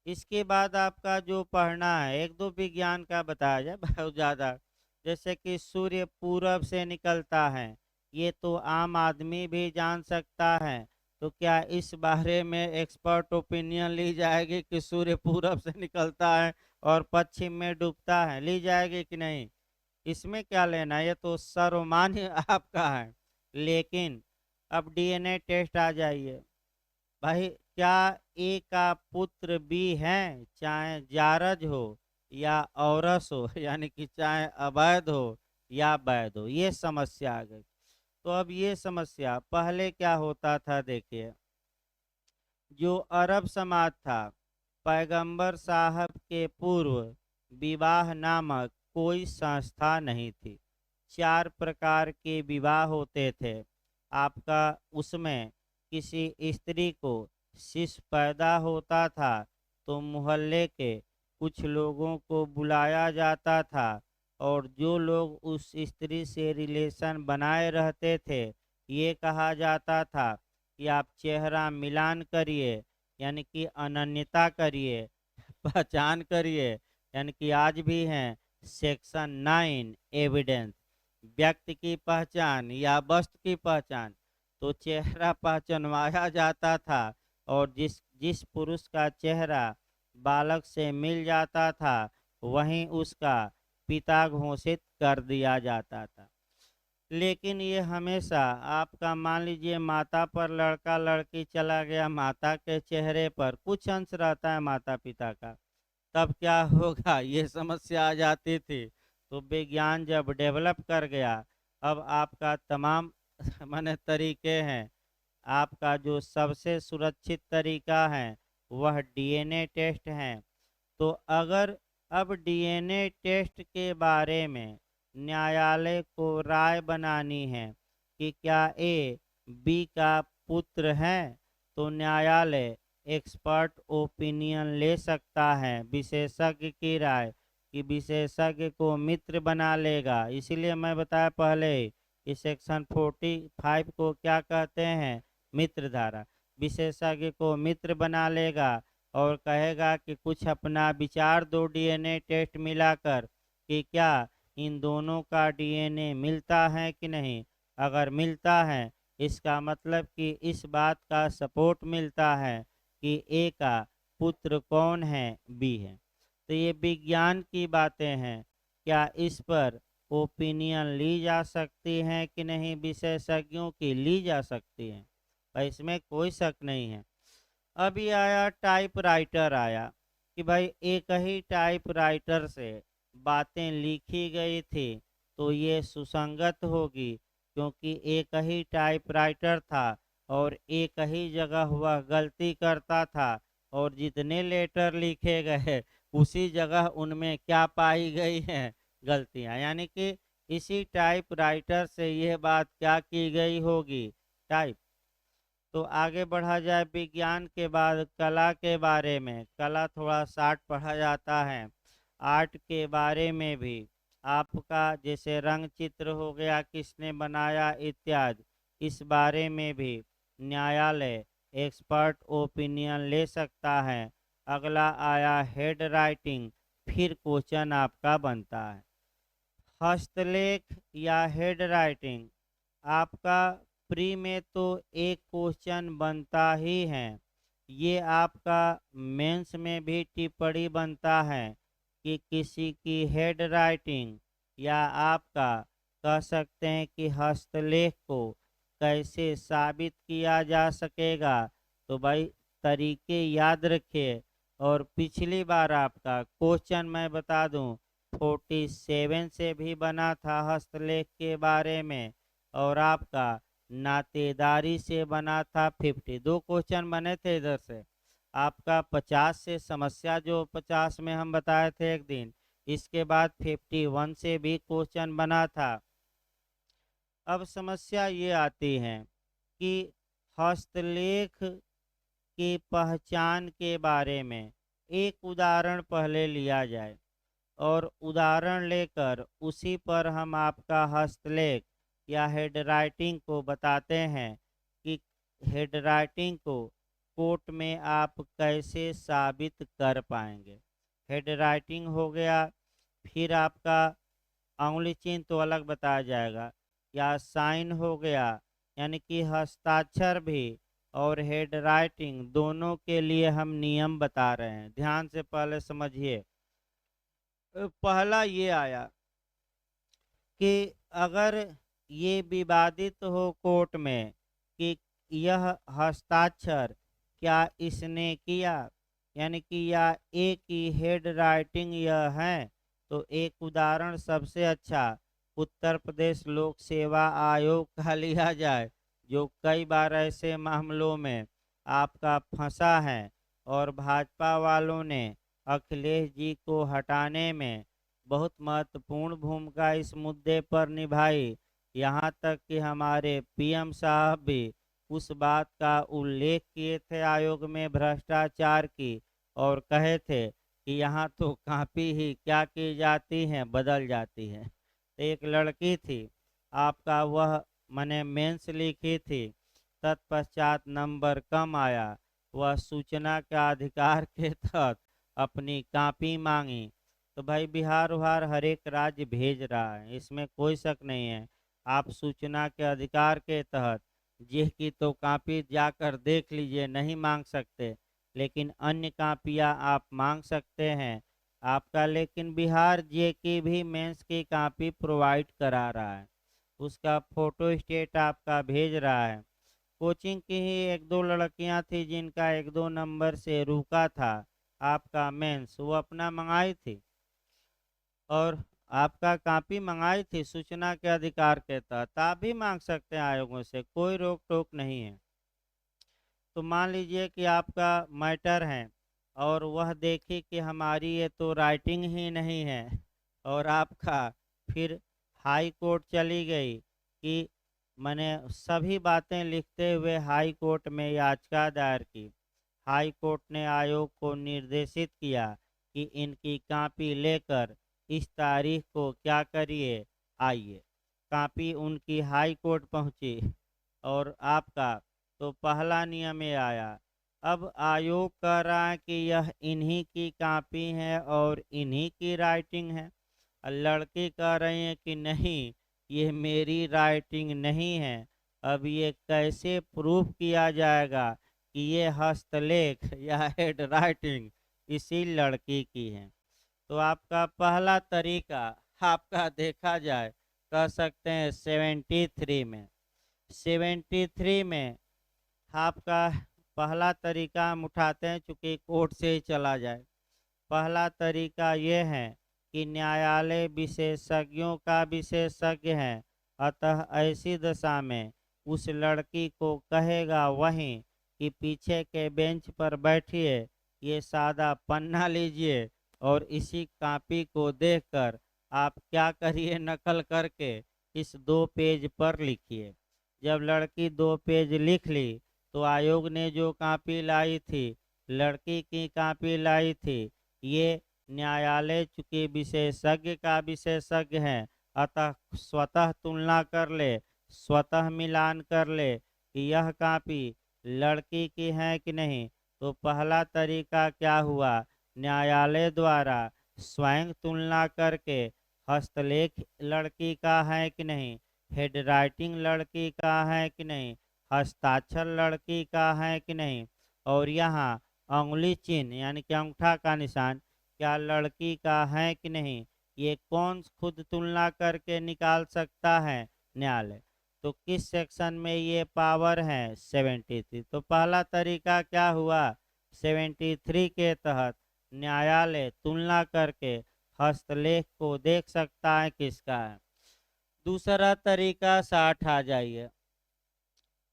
इसके बाद आपका जो पढ़ना है, एक दो विज्ञान का बताया जाए, बहुत ज़्यादा। जैसे कि सूर्य पूरब से निकलता है, ये तो आम आदमी भी जान सकता है। तो क्या इस बारे में एक्सपर्ट ओपिनियन ली जाएगी कि सूर्य पूरब से निकलता है और पश्चिम में डूबता है, ली जाएगी कि नहीं? इसमें क्या लेना, ये तो सर्वमान्य आपका है। लेकिन अब डीएनए टेस्ट आ जाइए भाई, क्या ए का पुत्र बी है, चाहे जारज हो या औरस हो यानी कि चाहे अवैध हो या वैध हो, ये समस्या आ गई। तो अब ये समस्या पहले क्या होता था, देखिए, जो अरब समाज था, पैगंबर साहब के पूर्व विवाह नामक कोई संस्था नहीं थी। 4 प्रकार के विवाह होते थे आपका। उसमें किसी स्त्री को शिशु पैदा होता था तो मोहल्ले के कुछ लोगों को बुलाया जाता था, और जो लोग उस स्त्री से रिलेशन बनाए रहते थे, ये कहा जाता था कि आप चेहरा मिलान करिए, यानी कि अनन्यता करिए, पहचान करिए। यानी कि आज भी हैं सेक्शन 9 एविडेंस, व्यक्ति की पहचान या वस्तु की पहचान। तो चेहरा पहचानवाया जाता था, और जिस जिस पुरुष का चेहरा बालक से मिल जाता था, वहीं उसका पिता घोषित कर दिया जाता था। लेकिन ये हमेशा आपका, मान लीजिए माता पर लड़का लड़की चला गया, माता के चेहरे पर कुछ अंश रहता है माता पिता का, तब क्या होगा, ये समस्या आ जाती थी। तो विज्ञान जब डेवलप कर गया, अब आपका तमाम माने तरीके हैं। आपका जो सबसे सुरक्षित तरीका है वह डीएनए टेस्ट है। तो अगर अब डीएनए टेस्ट के बारे में न्यायालय को राय बनानी है कि क्या ए बी का पुत्र है, तो न्यायालय एक्सपर्ट ओपिनियन ले सकता है, विशेषज्ञ की राय, कि विशेषज्ञ को मित्र बना लेगा। इसीलिए मैं बताया पहले ही कि सेक्शन 45 को क्या कहते हैं, मित्र धारा। विशेषज्ञ को मित्र बना लेगा और कहेगा कि कुछ अपना विचार दो डीएनए टेस्ट मिलाकर कि क्या इन दोनों का डीएनए मिलता है कि नहीं। अगर मिलता है इसका मतलब कि इस बात का सपोर्ट मिलता है कि ए का पुत्र कौन है, बी है। तो ये विज्ञान की बातें हैं। क्या इस पर ओपिनियन ली जा सकती हैं कि नहीं, विशेषज्ञों की ली जा सकती हैं, भाई इसमें कोई शक नहीं है। अभी आया टाइपराइटर आया कि भाई एक ही टाइपराइटर से बातें लिखी गई थी तो ये सुसंगत होगी, क्योंकि एक ही टाइपराइटर था और एक ही जगह वह गलती करता था, और जितने लेटर लिखे गए उसी जगह उनमें क्या पाई गई हैं, गलतियां। यानी कि इसी टाइपराइटर से यह बात क्या की गई होगी, टाइप। तो आगे बढ़ा जाए विज्ञान के बाद कला के बारे में। कला थोड़ा शार्ट पढ़ा जाता है। आर्ट के बारे में भी आपका जैसे रंग चित्र हो गया, किसने बनाया इत्यादि, इस बारे में भी न्यायालय एक्सपर्ट ओपिनियन ले सकता है। अगला आया हेड राइटिंग। फिर क्वेश्चन आपका बनता है हस्तलेख या हेड राइटिंग। आपका प्री में तो एक क्वेश्चन बनता ही है, ये आपका मेंस में भी टिप्पणी बनता है कि किसी की हेड राइटिंग या आपका कह सकते हैं कि हस्तलेख को कैसे साबित किया जा सकेगा। तो भाई तरीके याद रखिए। और पिछली बार आपका क्वेश्चन मैं बता दूं 47 से भी बना था हस्तलेख के बारे में, और आपका नातेदारी से बना था 52 क्वेश्चन बने थे इधर से। आपका 50 से समस्या जो 50 में हम बताए थे एक दिन, इसके बाद 51 से भी क्वेश्चन बना था। अब समस्या ये आती है कि हस्तलेख की पहचान के बारे में एक उदाहरण पहले लिया जाए, और उदाहरण लेकर उसी पर हम आपका हस्तलेख या हेडराइटिंग को बताते हैं कि हेडराइटिंग को कोर्ट में आप कैसे साबित कर पाएंगे। हेडराइटिंग हो गया, फिर आपका उंगली चिन्ह तो अलग बताया जाएगा, या साइन हो गया, यानी कि हस्ताक्षर भी और हेड राइटिंग दोनों के लिए हम नियम बता रहे हैं, ध्यान से पहले समझिए। पहला ये आया कि अगर ये विवादित हो कोर्ट में कि यह हस्ताक्षर क्या इसने किया, यानी कि या ए की हेड राइटिंग यह है, तो एक उदाहरण सबसे अच्छा उत्तर प्रदेश लोक सेवा आयोग का लिया जाए, जो कई बार ऐसे मामलों में आपका फंसा है, और भाजपा वालों ने अखिलेश जी को हटाने में बहुत महत्वपूर्ण भूमिका इस मुद्दे पर निभाई। यहाँ तक कि हमारे पीएम साहब भी उस बात का उल्लेख किए थे आयोग में भ्रष्टाचार की, और कहे थे कि यहाँ तो कापी ही क्या की जाती है, बदल जाती है। तो एक लड़की थी आपका, वह मैंने मेंस लिखी थी, तत्पश्चात नंबर कम आया, वह सूचना के अधिकार के तहत अपनी कापी मांगी। तो भाई बिहार उहार हर एक राज्य भेज रहा है, इसमें कोई शक नहीं है। आप सूचना के अधिकार के तहत जे की तो कापी जाकर देख लीजिए, नहीं मांग सकते, लेकिन अन्य कापियां आप मांग सकते हैं आपका। लेकिन बिहार जे की भी मेंस की कापी प्रोवाइड करा रहा है, उसका फोटो स्टेट आपका भेज रहा है। कोचिंग की ही एक दो लड़कियां थी जिनका एक दो नंबर से रुका था आपका मेंस, वो अपना मंगाई थी, और आपका कापी मंगाई थी सूचना के अधिकार के तहत। आप भी मांग सकते हैं आयोगों से, कोई रोक टोक नहीं है। तो मान लीजिए कि आपका मैटर है और वह देखी कि हमारी ये तो राइटिंग ही नहीं है, और आपका फिर हाई कोर्ट चली गई कि मैंने सभी बातें लिखते हुए हाई कोर्ट में याचिका दायर की। हाई कोर्ट ने आयोग को निर्देशित किया कि इनकी कापी लेकर इस तारीख को क्या करिए, आइए। कापी उनकी हाई कोर्ट पहुंची, और आपका तो पहला नियम ये आया। अब आयोग कह रहा है कि यह इन्हीं की कापी है और इन्हीं की राइटिंग है, और लड़की कह रही है कि नहीं, ये मेरी राइटिंग नहीं है, अब ये कैसे प्रूफ किया जाएगा कि ये हस्तलेख या हेड राइटिंग इसी लड़की की है? तो आपका पहला तरीका आपका देखा जाए, कह सकते हैं 73 में। 73 में आपका पहला तरीका हम उठाते हैं, चूँकि कोर्ट से ही चला जाए। पहला तरीका ये है कि न्यायालय विशेषज्ञों का विशेषज्ञ है, अतः ऐसी दशा में उस लड़की को कहेगा वहीं कि पीछे के बेंच पर बैठिए, ये सादा पन्ना लीजिए और इसी कॉपी को देखकर आप क्या करिए, नकल करके इस 2 पेज पर लिखिए। जब लड़की 2 पेज लिख ली तो आयोग ने जो कॉपी लाई थी, लड़की की कॉपी लाई थी, ये न्यायालय चूंकि विशेषज्ञ का विशेषज्ञ है, अतः स्वतः तुलना कर ले, स्वतः मिलान कर ले कि यह कॉपी लड़की की है कि नहीं। तो पहला तरीका क्या हुआ, न्यायालय द्वारा स्वयं तुलना करके हस्तलेख लड़की का है कि नहीं, हेड राइटिंग लड़की का है कि नहीं, हस्ताक्षर लड़की का है कि नहीं, और यहाँ अंगुली चिन्ह यानी कि अंगूठा का निशान क्या लड़की का है कि नहीं, ये कौन खुद तुलना करके निकाल सकता है, न्यायालय। तो किस सेक्शन में ये पावर है, 73। तो पहला तरीका क्या हुआ, 73 के तहत न्यायालय तुलना करके हस्तलेख को देख सकता है किसका है। दूसरा तरीका 60 आ जाइए,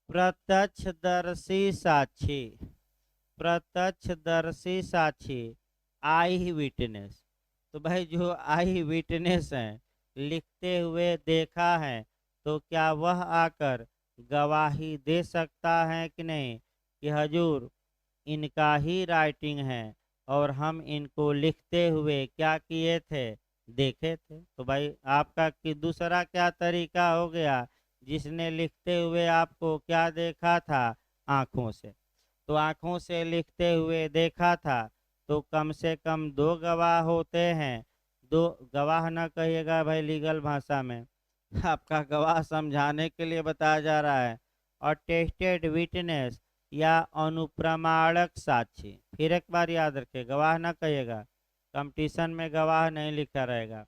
प्रत्यक्षदर्शी साक्षी। प्रत्यक्षदर्शी साक्षी, आई विटनेस। तो भाई जो आई विटनेस है, लिखते हुए देखा है, तो क्या वह आकर गवाही दे सकता है कि नहीं कि हजूर इनका ही राइटिंग है और हम इनको लिखते हुए क्या किए थे, देखे थे। तो भाई आपका कि दूसरा क्या तरीका हो गया, जिसने लिखते हुए आपको क्या देखा था, आँखों से। तो आँखों से लिखते हुए देखा था, तो कम से कम 2 गवाह होते हैं। 2 गवाह न कहिएगा भाई लीगल भाषा में, आपका गवाह समझाने के लिए बताया जा रहा है। और टेस्टेड विटनेस या अनुप्रमाणक साक्षी, फिर एक बार याद रखिए, गवाह ना कहिएगा, कंपटीशन में गवाह नहीं लिखा रहेगा।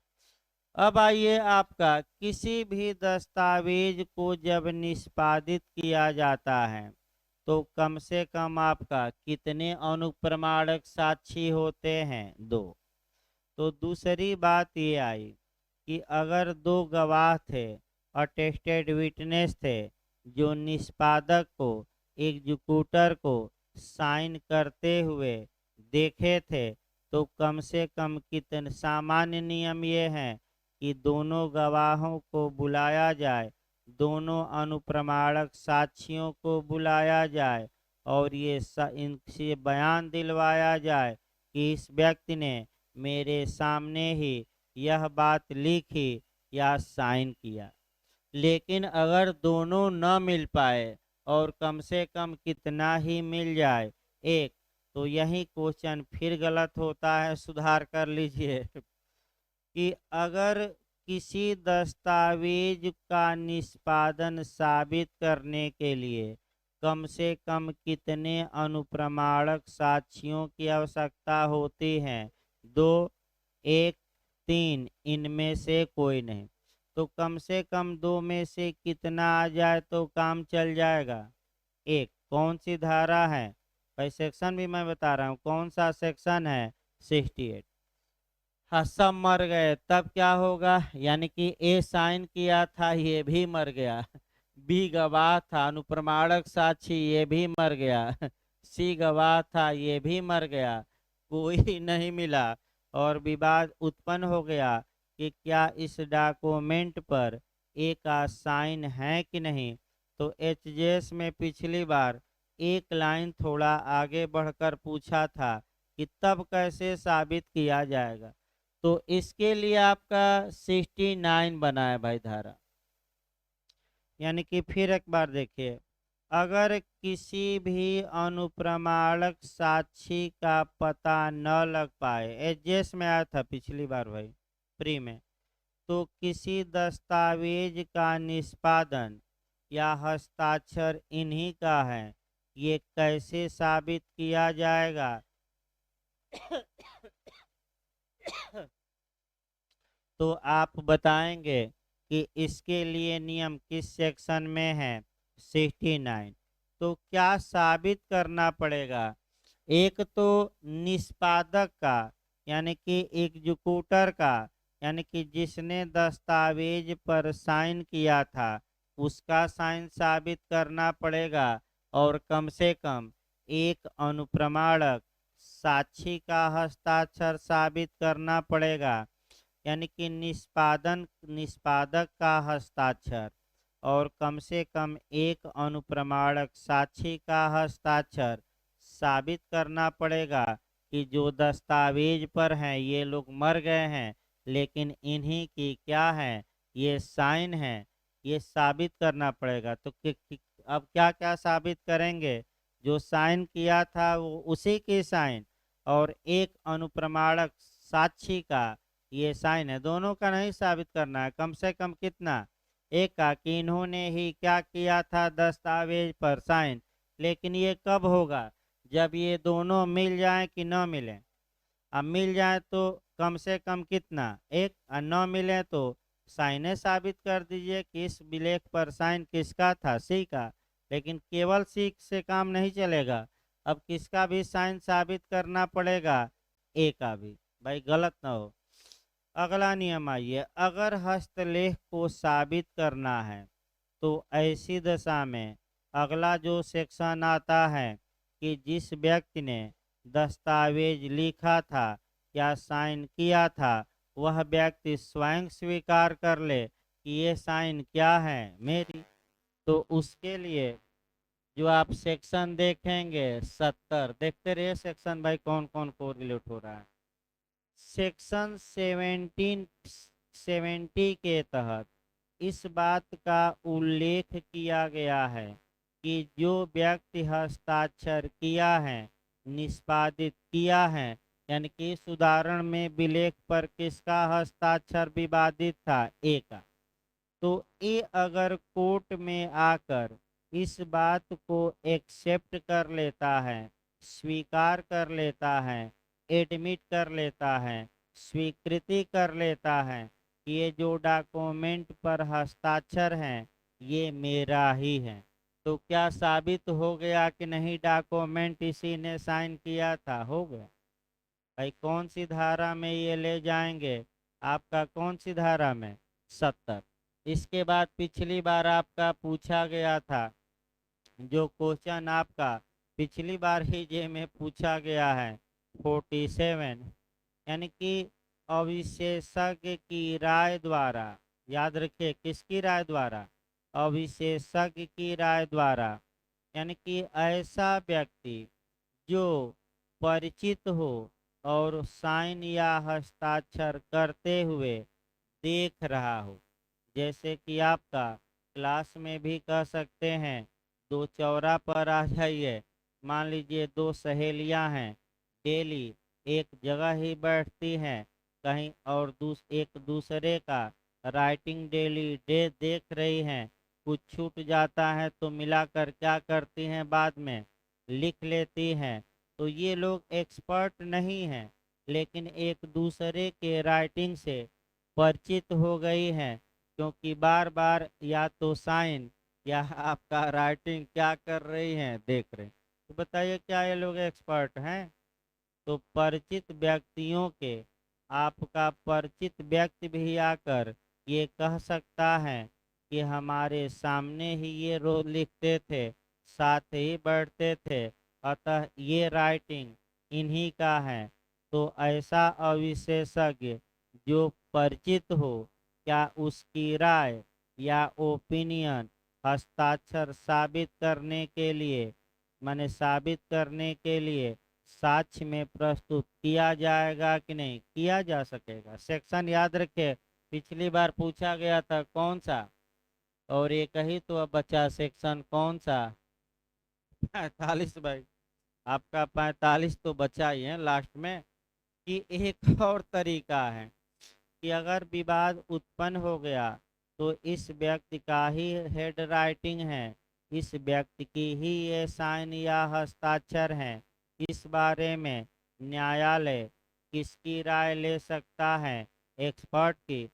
अब आइए, आपका किसी भी दस्तावेज को जब निष्पादित किया जाता है तो कम से कम आपका कितने अनुप्रमाणक साक्षी होते हैं, 2। तो दूसरी बात ये आई कि अगर 2 गवाह थे, अटेस्टेड विटनेस थे, जो निष्पादक को, एग्जीक्यूटर को साइन करते हुए देखे थे, तो कम से कम कितने, सामान्य नियम ये है कि दोनों गवाहों को बुलाया जाए, दोनों अनुप्रमाणक साक्षियों को बुलाया जाए और ये इनसे बयान दिलवाया जाए कि इस व्यक्ति ने मेरे सामने ही यह बात लिखी या साइन किया। लेकिन अगर दोनों न मिल पाए और कम से कम कितना ही मिल जाए, एक, तो यही क्वेश्चन फिर गलत होता है, सुधार कर लीजिए कि अगर किसी दस्तावेज का निष्पादन साबित करने के लिए कम से कम कितने अनुप्रमाणक साक्षियों की आवश्यकता होती है, 2, 1, 3, इनमें से कोई नहीं। तो कम से कम 2 में से कितना आ जाए तो काम चल जाएगा, 1। कौन सी धारा है भाई, सेक्शन भी मैं बता रहा हूँ, कौन सा सेक्शन है, 68। हाँ, सब मर गए, तब क्या होगा, यानी कि ए साइन किया था ये भी मर गया, बी गवाह था अनुप्रमाणक साक्षी ये भी मर गया, सी गवाह था ये भी मर गया, कोई नहीं मिला और विवाद उत्पन्न हो गया कि क्या इस डॉक्यूमेंट पर ए का साइन है कि नहीं। तो एचजेएस में पिछली बार एक लाइन थोड़ा आगे बढ़कर पूछा था कि तब कैसे साबित किया जाएगा। तो इसके लिए आपका 69 बना है भाई धारा। यानी कि फिर एक बार देखिए, अगर किसी भी अनुप्रमाणक साक्षी का पता न लग पाए, एजेस में आया था पिछली बार भाई प्री में, तो किसी दस्तावेज का निष्पादन या हस्ताक्षर इन्हीं का है, ये कैसे साबित किया जाएगा? तो आप बताएंगे कि इसके लिए नियम किस सेक्शन में है? 69। तो क्या साबित करना पड़ेगा? एक तो निष्पादक का, यानी कि एग्जीक्यूटर का, यानी कि जिसने दस्तावेज पर साइन किया था उसका साइन साबित करना पड़ेगा, और कम से कम एक अनुप्रमाणक साक्षी का हस्ताक्षर साबित करना पड़ेगा, यानी कि निष्पादक का हस्ताक्षर और कम से कम एक अनुप्रमाणक साक्षी का हस्ताक्षर साबित करना पड़ेगा कि जो दस्तावेज पर हैं ये लोग मर गए हैं, लेकिन इन्हीं की क्या है, ये साइन है, ये साबित करना पड़ेगा। तो अब क्या क्या साबित करेंगे? जो साइन किया था वो उसी की साइन, और एक अनुप्रमाणक साक्षी का ये साइन है, दोनों का नहीं साबित करना है। कम से कम कितना? एक का, कि इन्होंने ही क्या किया था दस्तावेज पर साइन। लेकिन ये कब होगा? जब ये दोनों मिल जाएं कि न मिलें। अब मिल जाए तो कम से कम कितना? एक। और न मिले तो साइने साबित कर दीजिए कि इस विलेख पर साइन किसका था, सी का। लेकिन केवल सी से काम नहीं चलेगा, अब किसका भी साइन साबित करना पड़ेगा, ए का भी। भाई गलत ना हो। अगला नियम आइए, अगर हस्तलेख को साबित करना है तो ऐसी दशा में अगला जो सेक्शन आता है कि जिस व्यक्ति ने दस्तावेज लिखा था या साइन किया था वह व्यक्ति स्वयं स्वीकार कर ले कि ये साइन क्या है, मेरी। तो उसके लिए जो आप सेक्शन देखेंगे 70, देखते रहिए सेक्शन भाई कौन कौन को रिलेट हो रहा है। सेक्शन 1770 के तहत इस बात का उल्लेख किया गया है कि जो व्यक्ति हस्ताक्षर किया है, निष्पादित किया है, यानी कि इस उदाहरण में विलेख पर किसका हस्ताक्षर विवादित था, ए का। तो ए अगर कोर्ट में आकर इस बात को एक्सेप्ट कर लेता है, स्वीकार कर लेता है, एडमिट कर लेता है, स्वीकृति कर लेता है कि ये जो डॉक्यूमेंट पर हस्ताक्षर हैं ये मेरा ही है, तो क्या साबित हो गया कि नहीं डॉक्यूमेंट इसी ने साइन किया था? हो गया। भाई कौन सी धारा में ये ले जाएंगे? आपका कौन सी धारा में? 70। इसके बाद पिछली बार आपका पूछा गया था जो क्वेश्चन आपका पिछली बार ही जे में पूछा गया है 47, यानी कि अविशेषज्ञ की राय द्वारा, याद रखिए किसकी राय द्वारा? अविशेषज्ञ की राय द्वारा, यानी कि ऐसा व्यक्ति जो परिचित हो और साइन या हस्ताक्षर करते हुए देख रहा हो। जैसे कि आपका क्लास में भी कह सकते हैं, दो चौरा पर आ जाइए, मान लीजिए दो सहेलियां हैं, डेली एक जगह ही बैठती हैं, कहीं और एक दूसरे का राइटिंग डेली देख रही हैं, कुछ छूट जाता है तो मिलाकर क्या करती हैं, बाद में लिख लेती हैं। तो ये लोग एक्सपर्ट नहीं हैं, लेकिन एक दूसरे के राइटिंग से परिचित हो गई हैं, क्योंकि बार बार या तो साइन या आपका राइटिंग क्या कर रही हैं, देख रहे हैं। तो बताइए क्या ये लोग एक्सपर्ट हैं? तो परिचित व्यक्तियों के, आपका परिचित व्यक्ति भी आकर ये कह सकता है कि हमारे सामने ही ये रोज लिखते थे, साथ ही बैठते थे, अतः ये राइटिंग इन्हीं का है। तो ऐसा अविशेषज्ञ जो परिचित हो, क्या उसकी राय या ओपिनियन हस्ताक्षर साबित करने के लिए, माने साबित करने के लिए साक्ष्य में प्रस्तुत किया जाएगा कि नहीं किया जा सकेगा? सेक्शन याद रखे, पिछली बार पूछा गया था कौन सा, और एक ही तो अब बचा सेक्शन कौन सा? 45 भाई, आपका 45 तो बचा ही है लास्ट में। कि एक और तरीका है कि अगर विवाद उत्पन्न हो गया तो इस व्यक्ति का ही हेड राइटिंग है, इस व्यक्ति की ही ये साइन या हस्ताक्षर है। इस बारे में न्यायालय किसकी राय ले सकता है? एक्सपर्ट की।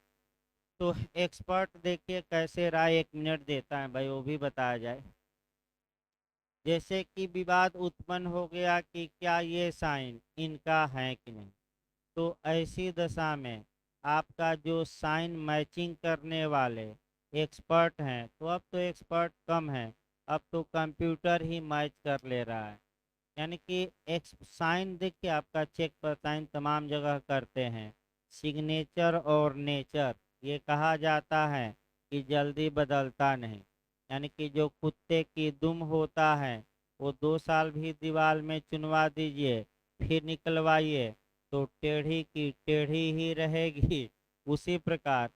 तो एक्सपर्ट देखिए कैसे राय 1 मिनट देता है भाई, वो भी बताया जाए। जैसे कि विवाद उत्पन्न हो गया कि क्या ये साइन इनका है कि नहीं, तो ऐसी दशा में आपका जो साइन मैचिंग करने वाले एक्सपर्ट हैं, तो अब तो एक्सपर्ट कम है, अब तो कंप्यूटर ही मैच कर ले रहा है। यानी कि एक साइन देखिए, आपका चेक पर साइन तमाम जगह करते हैं, सिग्नेचर और नेचर ये कहा जाता है कि जल्दी बदलता नहीं। यानी कि जो कुत्ते की दुम होता है, वो 2 साल भी दीवार में चुनवा दीजिए, फिर निकलवाइए तो टेढ़ी की टेढ़ी ही रहेगी। उसी प्रकार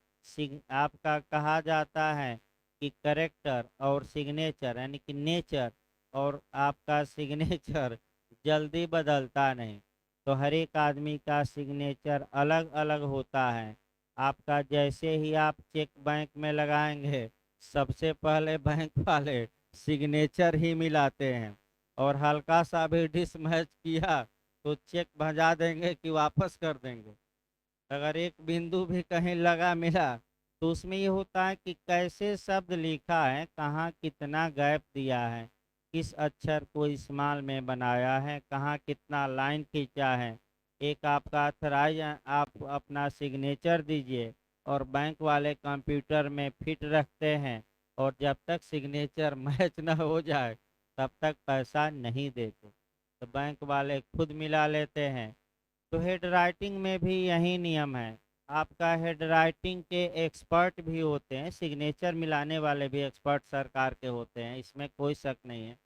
आपका कहा जाता है कि करेक्टर और सिग्नेचर यानी कि नेचर और आपका सिग्नेचर जल्दी बदलता नहीं। तो हर एक आदमी का सिग्नेचर अलग अलग होता है। आपका जैसे ही आप चेक बैंक में लगाएंगे, सबसे पहले बैंक वाले सिग्नेचर ही मिलाते हैं, और हल्का सा भी डिसमैच किया तो चेक भजा देंगे कि वापस कर देंगे। अगर एक बिंदु भी कहीं लगा मिला तो उसमें ये होता है कि कैसे शब्द लिखा है, कहाँ कितना गैप दिया है, किस अक्षर को इस्तेमाल में बनाया है, कहाँ कितना लाइन खींचा है। एक आपका अथराइज आप अपना सिग्नेचर दीजिए, और बैंक वाले कंप्यूटर में फिट रखते हैं, और जब तक सिग्नेचर मैच न हो जाए तब तक पैसा नहीं देते, तो बैंक वाले खुद मिला लेते हैं। तो हेड राइटिंग में भी यही नियम है। आपका हेड राइटिंग के एक्सपर्ट भी होते हैं, सिग्नेचर मिलाने वाले भी एक्सपर्ट सरकार के होते हैं, इसमें कोई शक नहीं है।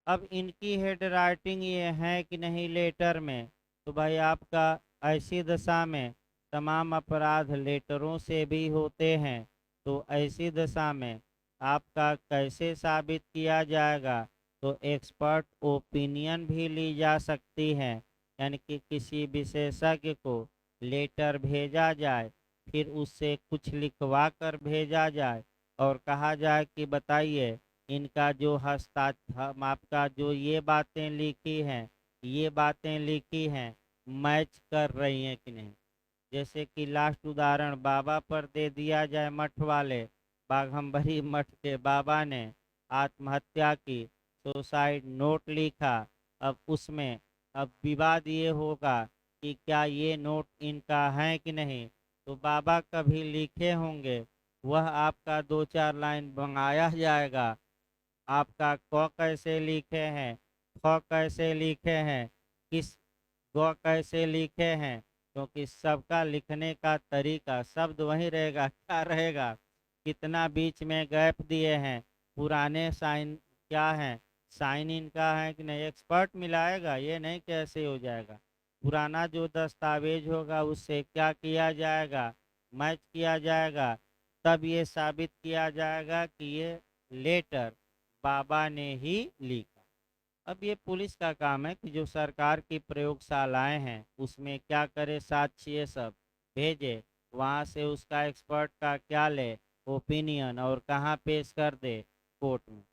अब इनकी हेड राइटिंग ये है कि नहीं लेटर में, तो भाई आपका ऐसी दशा में तमाम अपराध लेटरों से भी होते हैं। तो ऐसी दशा में आपका कैसे साबित किया जाएगा? तो एक्सपर्ट ओपिनियन भी ली जा सकती है, यानी कि किसी विशेषज्ञ को लेटर भेजा जाए, फिर उससे कुछ लिखवा कर भेजा जाए, और कहा जाए कि बताइए इनका जो हस्ताक्षर आपका जो ये बातें लिखी हैं, ये बातें लिखी हैं मैच कर रही हैं कि नहीं। जैसे कि लास्ट उदाहरण बाबा पर दे दिया जाए, मठ वाले बाघम्बरी मठ के बाबा ने आत्महत्या की, सुसाइड नोट लिखा। अब उसमें अब विवाद ये होगा कि क्या ये नोट इनका है कि नहीं। तो बाबा कभी लिखे होंगे, वह आपका 2-4 लाइन मंगाया जाएगा, आपका क कैसे लिखे हैं, ख कैसे लिखे हैं, किस ग कैसे लिखे हैं, क्योंकि सबका लिखने का तरीका शब्द वही रहेगा, क्या रहेगा, कितना बीच में गैप दिए हैं, पुराने साइन क्या हैं, साइन इनका है कि नहीं। एक्सपर्ट मिलाएगा, ये नहीं कैसे हो जाएगा। पुराना जो दस्तावेज होगा उससे क्या किया जाएगा, मैच किया जाएगा, तब ये साबित किया जाएगा कि ये लेटर बाबा ने ही लिखा। अब ये पुलिस का काम है कि जो सरकार की प्रयोगशालाएं हैं उसमें क्या करे, साक्ष्य ये सब भेजे, वहाँ से उसका एक्सपर्ट का क्या ले ओपिनियन, और कहाँ पेश कर दे, कोर्ट में।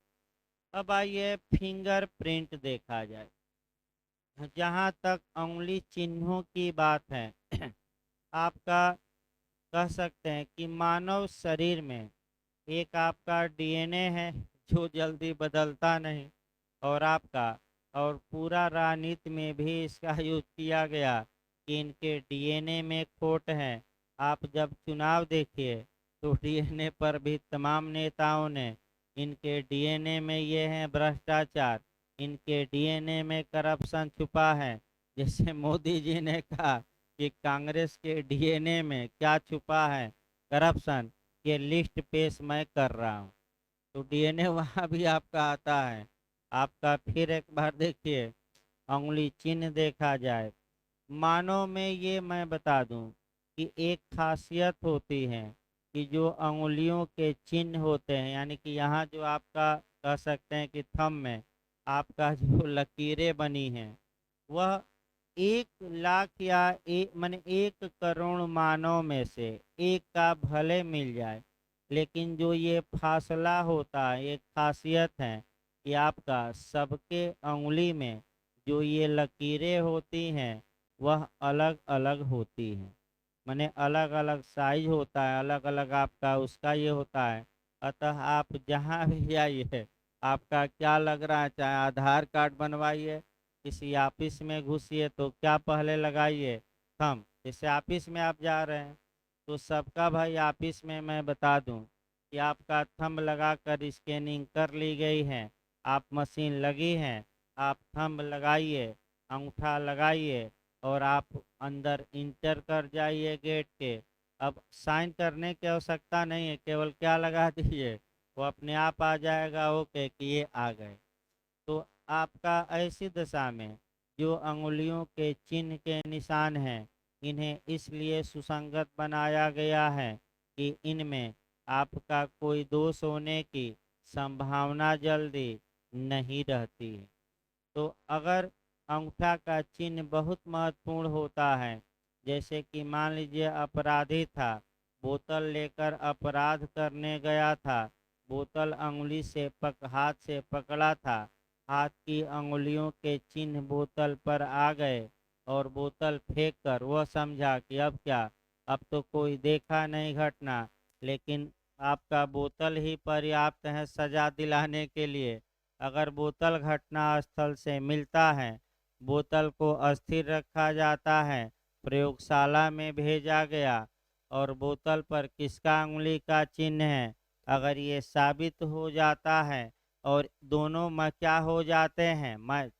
अब आइए फिंगरप्रिंट देखा जाए। जहाँ तक उंगली चिन्हों की बात है, आपका कह सकते हैं कि मानव शरीर में एक आपका डीएनए है जो जल्दी बदलता नहीं, और आपका और पूरा राजनीति में भी इसका यूज किया गया कि इनके डीएनए में खोट है। आप जब चुनाव देखिए तो डीएनए पर भी तमाम नेताओं ने इनके डीएनए में ये है भ्रष्टाचार, इनके डीएनए में करप्शन छुपा है। जैसे मोदी जी ने कहा कि कांग्रेस के डीएनए में क्या छुपा है, करप्शन, ये लिस्ट पेश मैं कर रहा हूँ। तो डीएनए वहाँ भी आपका आता है। आपका फिर एक बार देखिए उंगली चिन्ह देखा जाए। मानव में ये मैं बता दूं कि एक खासियत होती है कि जो अंगुलियों के चिन्ह होते हैं, यानी कि यहाँ जो आपका कह सकते हैं कि थंब में आपका जो लकीरें बनी हैं, वह 1 लाख या माने 1 करोड़ मानव में से एक का भले मिल जाए, लेकिन जो ये फासला होता है, एक खासियत है कि आपका सबके अंगुली में जो ये लकीरें होती हैं वह अलग अलग होती हैं। माने अलग अलग साइज होता है, अलग अलग आपका उसका ये होता है। अतः आप जहाँ भी जाइए, आपका क्या लग रहा है, चाहे आधार कार्ड बनवाइए, किसी ऑफिस में घुसिए तो क्या पहले लगाइए, थंब। जैसे ऑफिस में आप जा रहे हैं तो सबका भाई ऑफिस में मैं बता दूं कि आपका थंब लगाकर स्कैनिंग कर ली गई है, आप मशीन लगी है, आप थंब लगाइए, अंगूठा लगाइए और आप अंदर इंटर कर जाइए गेट के। अब साइन करने की आवश्यकता नहीं है, केवल क्या लगा दीजिए, वो अपने आप आ जाएगा ओके कि ये आ गए। तो आपका ऐसी दशा में जो अंगुलियों के चिन्ह के निशान हैं, इन्हें इसलिए सुसंगत बनाया गया है कि इनमें आपका कोई दोष होने की संभावना जल्दी नहीं रहती है। तो अगर अंगूठा का चिन्ह बहुत महत्वपूर्ण होता है, जैसे कि मान लीजिए अपराधी था, बोतल लेकर अपराध करने गया था, बोतल अंगुली से हाथ से पकड़ा था, हाथ की अंगुलियों के चिन्ह बोतल पर आ गए और बोतल फेंक कर वह समझा कि अब क्या, अब तो कोई देखा नहीं घटना, लेकिन आपका बोतल ही पर्याप्त है सजा दिलाने के लिए। अगर बोतल घटना स्थल से मिलता है, बोतल को अस्थिर रखा जाता है, प्रयोगशाला में भेजा गया और बोतल पर किसका उंगली का चिन्ह है, अगर ये साबित हो जाता है और दोनों में क्या हो जाते हैं मैच,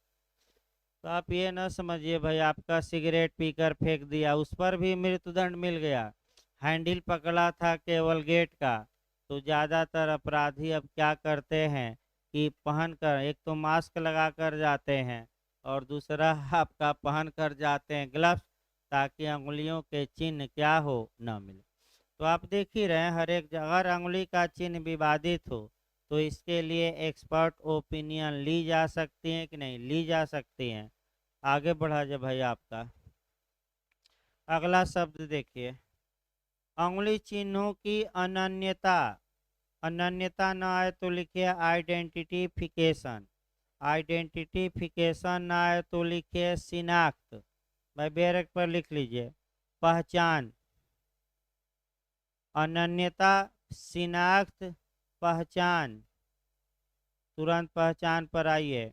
तो आप ये न समझिए भाई आपका सिगरेट पीकर फेंक दिया, उस पर भी मृत्युदंड मिल गया। हैंडल पकड़ा था केवल गेट का। तो ज़्यादातर अपराधी अब क्या करते हैं कि पहन कर, एक तो मास्क लगा कर जाते हैं और दूसरा आपका पहन कर जाते हैं ग्लव्स, ताकि अंगुलियों के चिन्ह क्या हो न मिले। तो आप देख ही रहे हैं हर एक जगह अगर अंगुली का चिन्ह विवादित हो तो इसके लिए एक्सपर्ट ओपिनियन ली जा सकती है कि नहीं ली जा सकती हैं। आगे बढ़ा जाए भाई आपका अगला शब्द देखिए, अंगुली चिन्हों की अनन्यता। अनन्यता ना आए तो लिखिए आइडेंटिटिफिकेशन, आइडेंटिटिफिकेशन ना आए तो लिखिए शिनाख्त। भाई बैरक पर लिख लीजिए पहचान, अनन्यता, शिनाख्त, पहचान। तुरंत पहचान पर आइए,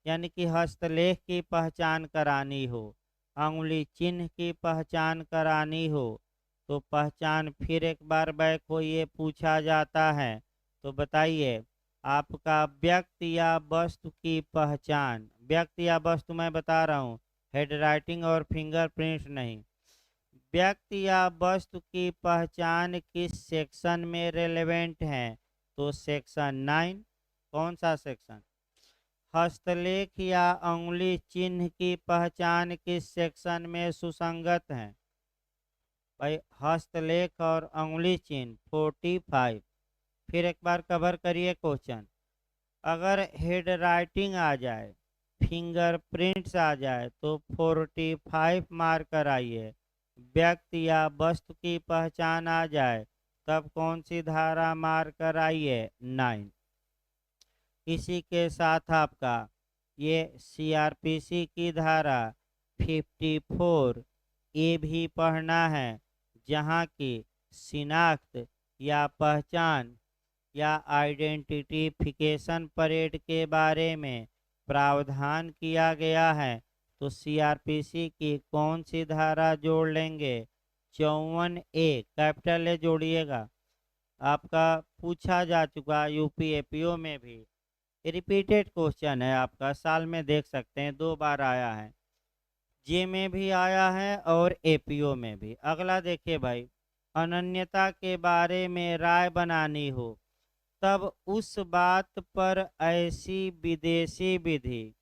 यानी कि हस्तलेख की पहचान करानी हो, अंगुली चिन्ह की पहचान करानी हो तो पहचान फिर एक बार बैक हो ये पूछा जाता है। तो बताइए आपका व्यक्ति या वस्तु की पहचान, व्यक्ति या वस्तु मैं बता रहा हूँ, हेड राइटिंग और फिंगरप्रिंट नहीं। व्यक्ति या वस्तु की पहचान किस सेक्शन में रेलेवेंट है, तो सेक्शन 9। कौन सा सेक्शन? हस्तलेख या अंगुली चिन्ह की पहचान किस सेक्शन में सुसंगत है? भाई हस्तलेख और अंगुली चिन्ह 45। फिर एक बार कवर करिए क्वेश्चन। अगर हेड राइटिंग आ जाए, फिंगरप्रिंट्स आ जाए तो 45 मार्क कराइए। व्यक्ति या वस्तु की पहचान आ जाए तब कौन सी धारा मार्क कराइए? 9। इसी के साथ आपका ये सीआरपीसी की धारा 54 ये भी पढ़ना है, जहाँ की शिनाख्त या पहचान या आइडेंटिफिकेशन परेड के बारे में प्रावधान किया गया है। तो सीआरपीसी की कौन सी धारा जोड़ लेंगे? 54A capital A जोड़िएगा। आपका पूछा जा चुका यूपीएपीओ में भी, रिपीटेड क्वेश्चन है आपका, साल में देख सकते हैं 2 बार आया है, जे में भी आया है और एपीओ में भी। अगला देखिए भाई, अनन्यता के बारे में राय बनानी हो तब उस बात पर ऐसी विदेशी विधि,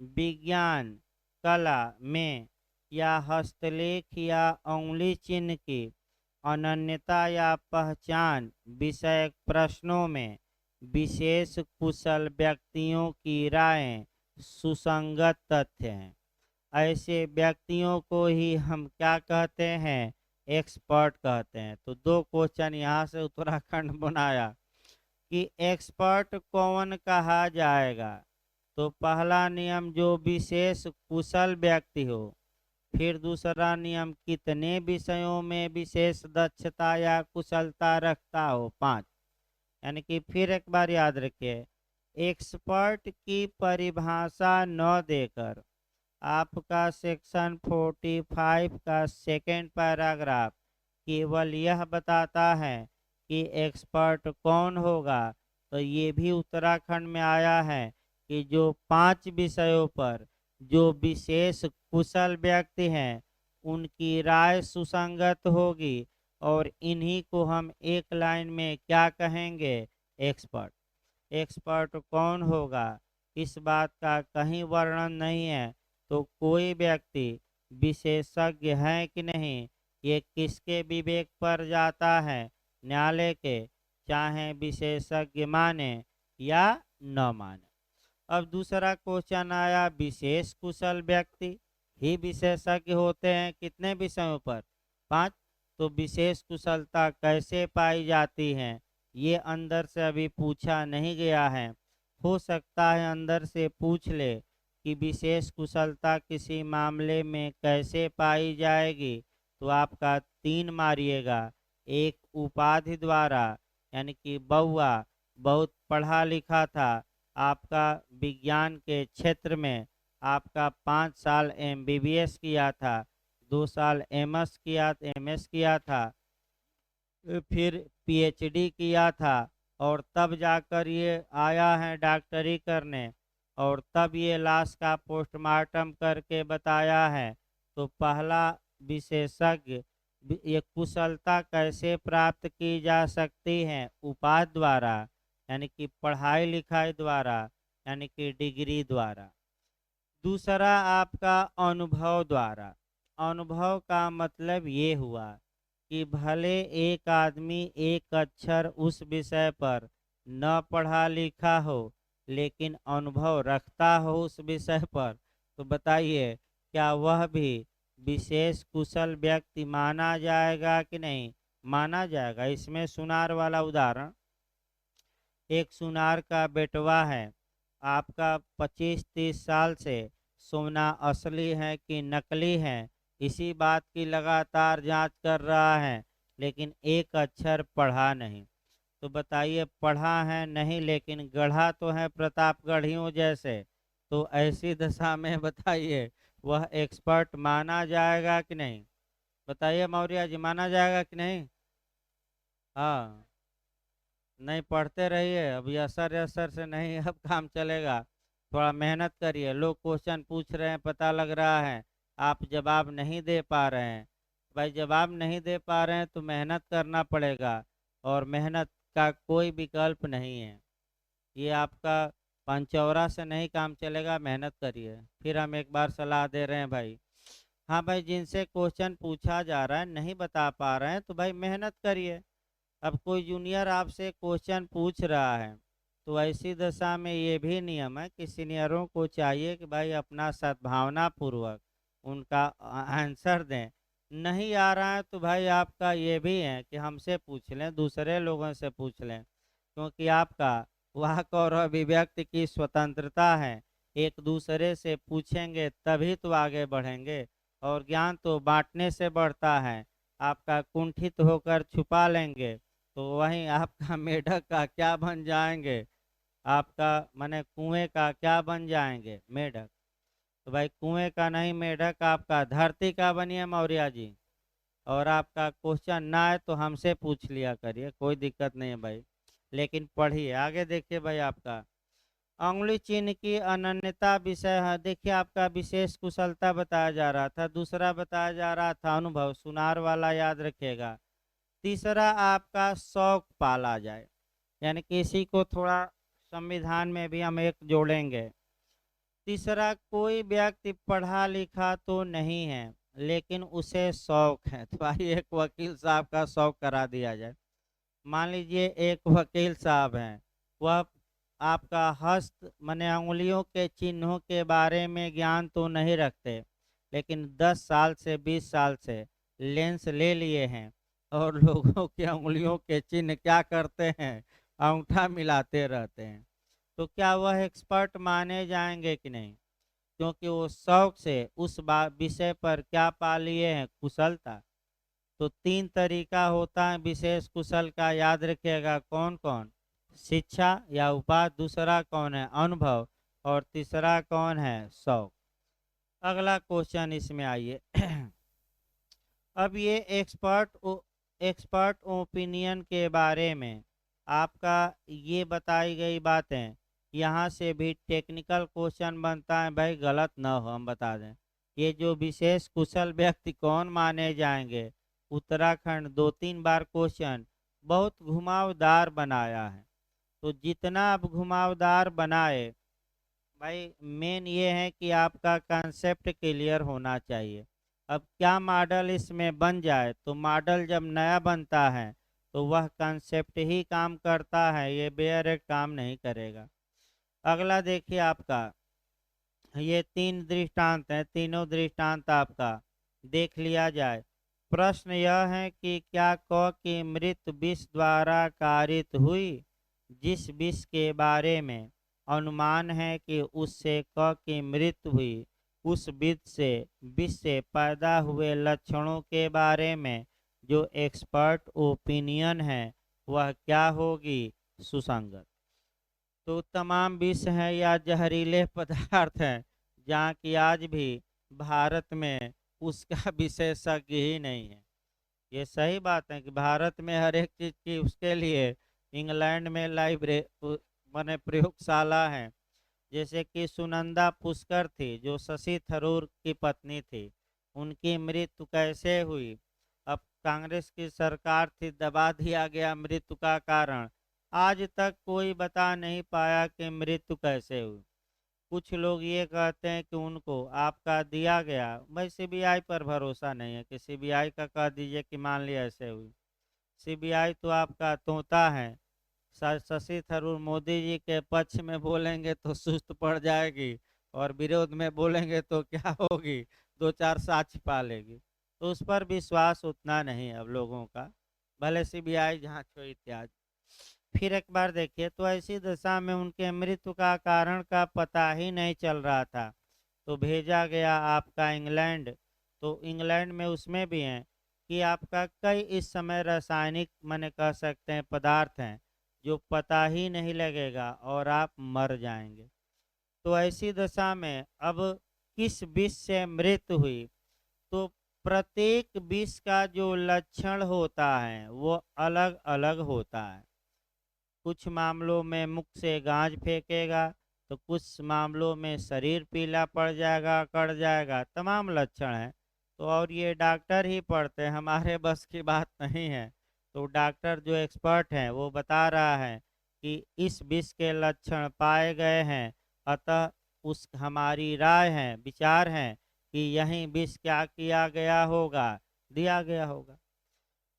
विज्ञान, कला में या हस्तलेख या उंगली चिन्ह की अनन्यता या पहचान विषयक प्रश्नों में विशेष कुशल व्यक्तियों की राय सुसंगत तथ्य हैं। ऐसे व्यक्तियों को ही हम क्या कहते हैं? एक्सपर्ट कहते हैं। तो दो क्वेश्चन यहाँ से उत्तराखंड बनाया कि एक्सपर्ट कौन कहा जाएगा। तो पहला नियम जो विशेष कुशल व्यक्ति हो। फिर दूसरा नियम कितने विषयों में विशेष दक्षता या कुशलता रखता हो, 5। यानी कि फिर एक बार याद रखिए, एक्सपर्ट की परिभाषा न देकर आपका सेक्शन 45 का सेकेंड पैराग्राफ केवल यह बताता है कि एक्सपर्ट कौन होगा। तो ये भी उत्तराखंड में आया है कि जो 5 विषयों पर जो विशेष कुशल व्यक्ति हैं उनकी राय सुसंगत होगी, और इन्हीं को हम एक लाइन में क्या कहेंगे, एक्सपर्ट। एक्सपर्ट कौन होगा इस बात का कहीं वर्णन नहीं है। तो कोई व्यक्ति विशेषज्ञ है कि नहीं, ये किसके विवेक पर जाता है, न्यायालय के, चाहे विशेषज्ञ माने या न माने। अब दूसरा क्वेश्चन आया, विशेष कुशल व्यक्ति ही विशेषज्ञ होते हैं कितने विषयों पर, 5। तो विशेष कुशलता कैसे पाई जाती है, ये अंदर से अभी पूछा नहीं गया है। हो सकता है अंदर से पूछ ले कि विशेष कुशलता किसी मामले में कैसे पाई जाएगी। तो आपका 3 मारिएगा, एक उपाधि द्वारा, यानी कि बउआ बहुत पढ़ा लिखा था, आपका विज्ञान के क्षेत्र में आपका 5 साल एमबीबीएस किया था, 2 साल एमएस किया था, फिर पीएचडी किया था, और तब जाकर ये आया है डॉक्टरी करने, और तब ये लाश का पोस्टमार्टम करके बताया है। तो पहला विशेषज्ञ, ये कुशलता कैसे प्राप्त की जा सकती है, उपाधि द्वारा, यानी कि पढ़ाई लिखाई द्वारा, यानी कि डिग्री द्वारा। दूसरा आपका अनुभव द्वारा। अनुभव का मतलब ये हुआ कि भले एक आदमी एक अक्षर उस विषय पर न पढ़ा लिखा हो, लेकिन अनुभव रखता हो उस विषय पर, तो बताइए क्या वह भी विशेष कुशल व्यक्ति माना जाएगा कि नहीं माना जाएगा। इसमें सुनार वाला उदाहरण, एक सुनार का बेटवा है, आपका 25-30 साल से सोना असली है कि नकली है इसी बात की लगातार जांच कर रहा है, लेकिन एक अक्षर पढ़ा नहीं। तो बताइए पढ़ा है नहीं, लेकिन गढ़ा तो है प्रतापगढ़ियों जैसे। तो ऐसी दशा में बताइए वह एक्सपर्ट माना जाएगा कि नहीं। बताइए मौर्य जी, माना जाएगा कि नहीं। हाँ, नहीं पढ़ते रहिए, अभी असर असर से नहीं अब काम चलेगा। थोड़ा मेहनत करिए, लोग क्वेश्चन पूछ रहे हैं, पता लग रहा है आप जवाब नहीं दे पा रहे हैं। भाई जवाब नहीं दे पा रहे हैं तो मेहनत करना पड़ेगा, और मेहनत का कोई विकल्प नहीं है। ये आपका पंचौरा से नहीं काम चलेगा, मेहनत करिए। फिर हम एक बार सलाह दे रहे हैं भाई। हाँ भाई, जिनसे क्वेश्चन पूछा जा रहा है नहीं बता पा रहे हैं तो भाई मेहनत करिए। अब कोई जूनियर आपसे क्वेश्चन पूछ रहा है, तो ऐसी दशा में ये भी नियम है कि सीनियरों को चाहिए कि भाई अपना सद्भावना पूर्वक उनका आंसर दें। नहीं आ रहा है तो भाई आपका ये भी है कि हमसे पूछ लें, दूसरे लोगों से पूछ लें, क्योंकि आपका वाक और अभिव्यक्ति की स्वतंत्रता है। एक दूसरे से पूछेंगे तभी तो आगे बढ़ेंगे, और ज्ञान तो बांटने से बढ़ता है। आपका कुंठित होकर छुपा लेंगे तो वहीं आपका मेढक का क्या बन जाएंगे, आपका माने कुएं का क्या बन जाएंगे, मेढक। तो भाई कुएं का नहीं मेढक आपका धरती का बनिए मौर्य जी। और आपका क्वेश्चन ना आए तो हमसे पूछ लिया करिए, कोई दिक्कत नहीं है भाई, लेकिन पढ़िए। आगे देखिए भाई, आपका अंगुली चिन्ह की अनन्यता विषय है। देखिए आपका विशेष कुशलता बताया जा रहा था, दूसरा बताया जा रहा था अनुभव, सुनार वाला याद रखिएगा। तीसरा आपका शौक पाला जाए, यानी कि इसी को थोड़ा संविधान में भी हम एक जोड़ेंगे। तीसरा, कोई व्यक्ति पढ़ा लिखा तो नहीं है लेकिन उसे शौक है। तो आइए एक वकील साहब का शौक करा दिया जाए। मान लीजिए एक वकील साहब हैं, वह आपका हस्त माने अंगुलियों के चिन्हों के बारे में ज्ञान तो नहीं रखते, लेकिन 10 साल से 20 साल से लेंस ले लिए हैं और लोगों की उंगलियों के चिन्ह क्या करते हैं, अंगूठा मिलाते रहते हैं, तो क्या वह एक्सपर्ट माने जाएंगे कि नहीं? क्योंकि वो शौक से उस विषय पर क्या पा लिए हैं, कुशलता। तो तीन तरीका होता है विशेष कुशल का, याद रखिएगा कौन कौन? शिक्षा या उपाधि, दूसरा कौन है, अनुभव, और तीसरा कौन है, शौक। अगला क्वेश्चन इसमें आइए। अब ये एक्सपर्ट ओपिनियन के बारे में आपका ये बताई गई बातें, यहाँ से भी टेक्निकल क्वेश्चन बनता है भाई, गलत ना हो हम बता दें। ये जो विशेष कुशल व्यक्ति कौन माने जाएंगे, उत्तराखंड 2-3 बार क्वेश्चन बहुत घुमावदार बनाया है। तो जितना आप घुमावदार बनाए भाई, मेन ये है कि आपका कंसेप्ट क्लियर होना चाहिए। अब क्या मॉडल इसमें बन जाए, तो मॉडल जब नया बनता है तो वह कंसेप्ट ही काम करता है, ये बेयर काम नहीं करेगा। अगला देखिए आपका, ये 3 दृष्टांत हैं, तीनों दृष्टांत आपका देख लिया जाए। प्रश्न यह है कि क्या क की मृत्यु विष द्वारा कारित हुई? जिस विष के बारे में अनुमान है कि उससे क की मृत्यु हुई, उस विष से पैदा हुए लक्षणों के बारे में जो एक्सपर्ट ओपिनियन है वह क्या होगी, सुसंगत। तो तमाम विष हैं या जहरीले पदार्थ हैं जहाँ की आज भी भारत में उसका विशेषज्ञ ही नहीं है। ये सही बात है कि भारत में हर एक चीज़ की उसके लिए इंग्लैंड में लाइब्रेरी माने प्रयोगशाला है। जैसे कि सुनंदा पुष्कर थी जो शशि थरूर की पत्नी थी, उनकी मृत्यु कैसे हुई? अब कांग्रेस की सरकार थी, दबा दिया गया मृत्यु का कारण। आज तक कोई बता नहीं पाया कि मृत्यु कैसे हुई। कुछ लोग ये कहते हैं कि उनको आपका दिया गया, भाई सीबीआई पर भरोसा नहीं है कि सीबीआई का कह दीजिए कि मान लिया ऐसे हुई। सीबीआई तो आपका तोता है। शशि थरूर मोदी जी के पक्ष में बोलेंगे तो सुस्त पड़ जाएगी, और विरोध में बोलेंगे तो क्या होगी, 2-4 साक्ष्य पालेगी। तो उस पर विश्वास उतना नहीं है अब लोगों का, भले सीबीआई जांच हो इत्यादि। फिर एक बार देखिए, तो ऐसी दशा में उनके मृत्यु का कारण का पता ही नहीं चल रहा था, तो भेजा गया आपका इंग्लैंड। तो इंग्लैंड में उसमें भी हैं कि आपका कई इस समय रासायनिक माने कह सकते हैं पदार्थ हैं जो पता ही नहीं लगेगा और आप मर जाएंगे। तो ऐसी दशा में अब किस विष से मृत्यु हुई, तो प्रत्येक विष का जो लक्षण होता है वो अलग अलग होता है। कुछ मामलों में मुख से गाज फेंकेगा, तो कुछ मामलों में शरीर पीला पड़ जाएगा, अकड़ जाएगा, तमाम लक्षण हैं। तो और ये डॉक्टर ही पढ़ते हैं, हमारे बस की बात नहीं है। तो डॉक्टर जो एक्सपर्ट हैं वो बता रहा है कि इस विष के लक्षण पाए गए हैं, अतः उस हमारी राय है, विचार है कि यही विष क्या किया गया होगा, दिया गया होगा।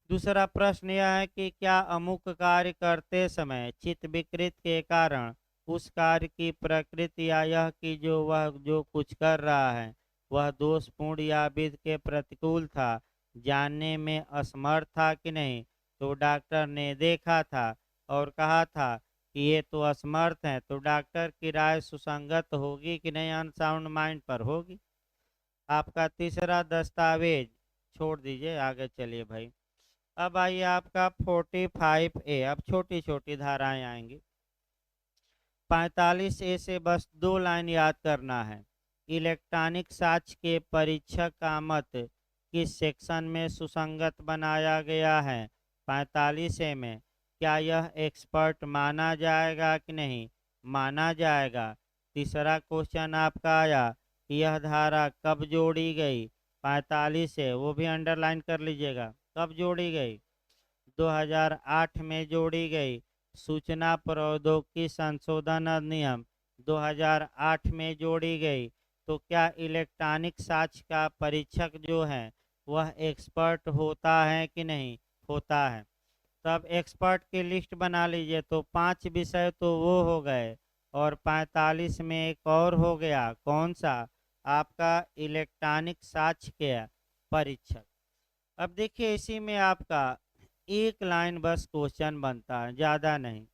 दूसरा प्रश्न यह है कि क्या अमुक कार्य करते समय चित्त विकृत के कारण उस कार्य की प्रकृति या यह कि जो वह जो कुछ कर रहा है वह दोषपूर्ण या विधि के प्रतिकूल था, जानने में असमर्थ था कि नहीं? तो डॉक्टर ने देखा था और कहा था कि ये तो असमर्थ हैं, तो डॉक्टर की राय सुसंगत होगी कि नहीं, अनसाउंड माइंड पर होगी। आपका तीसरा दस्तावेज छोड़ दीजिए, आगे चलिए भाई। अब आइए आपका 45A, अब छोटी छोटी धाराएं आएंगी। 45A से बस 2 लाइन याद करना है। इलेक्ट्रॉनिक साक्ष्य के परीक्षक का मत किस सेक्शन में सुसंगत बनाया गया है? 45A में। क्या यह एक्सपर्ट माना जाएगा कि नहीं माना जाएगा? तीसरा क्वेश्चन आपका आया कि यह धारा कब जोड़ी गई? 45 से, वो भी अंडरलाइन कर लीजिएगा, कब जोड़ी गई? 2008 में जोड़ी गई। सूचना प्रौद्योगिकी संशोधन अधिनियम 2008 में जोड़ी गई। तो क्या इलेक्ट्रॉनिक साक्ष्य का परीक्षक जो है वह एक्सपर्ट होता है कि नहीं होता है? तब एक्सपर्ट की लिस्ट बना लीजिए। तो 5 विषय तो वो हो गए, और 45 में एक और हो गया, कौन सा? आपका इलेक्ट्रॉनिक साक्ष्य के परीक्षक। अब देखिए इसी में आपका एक लाइन बस क्वेश्चन बनता है, ज़्यादा नहीं।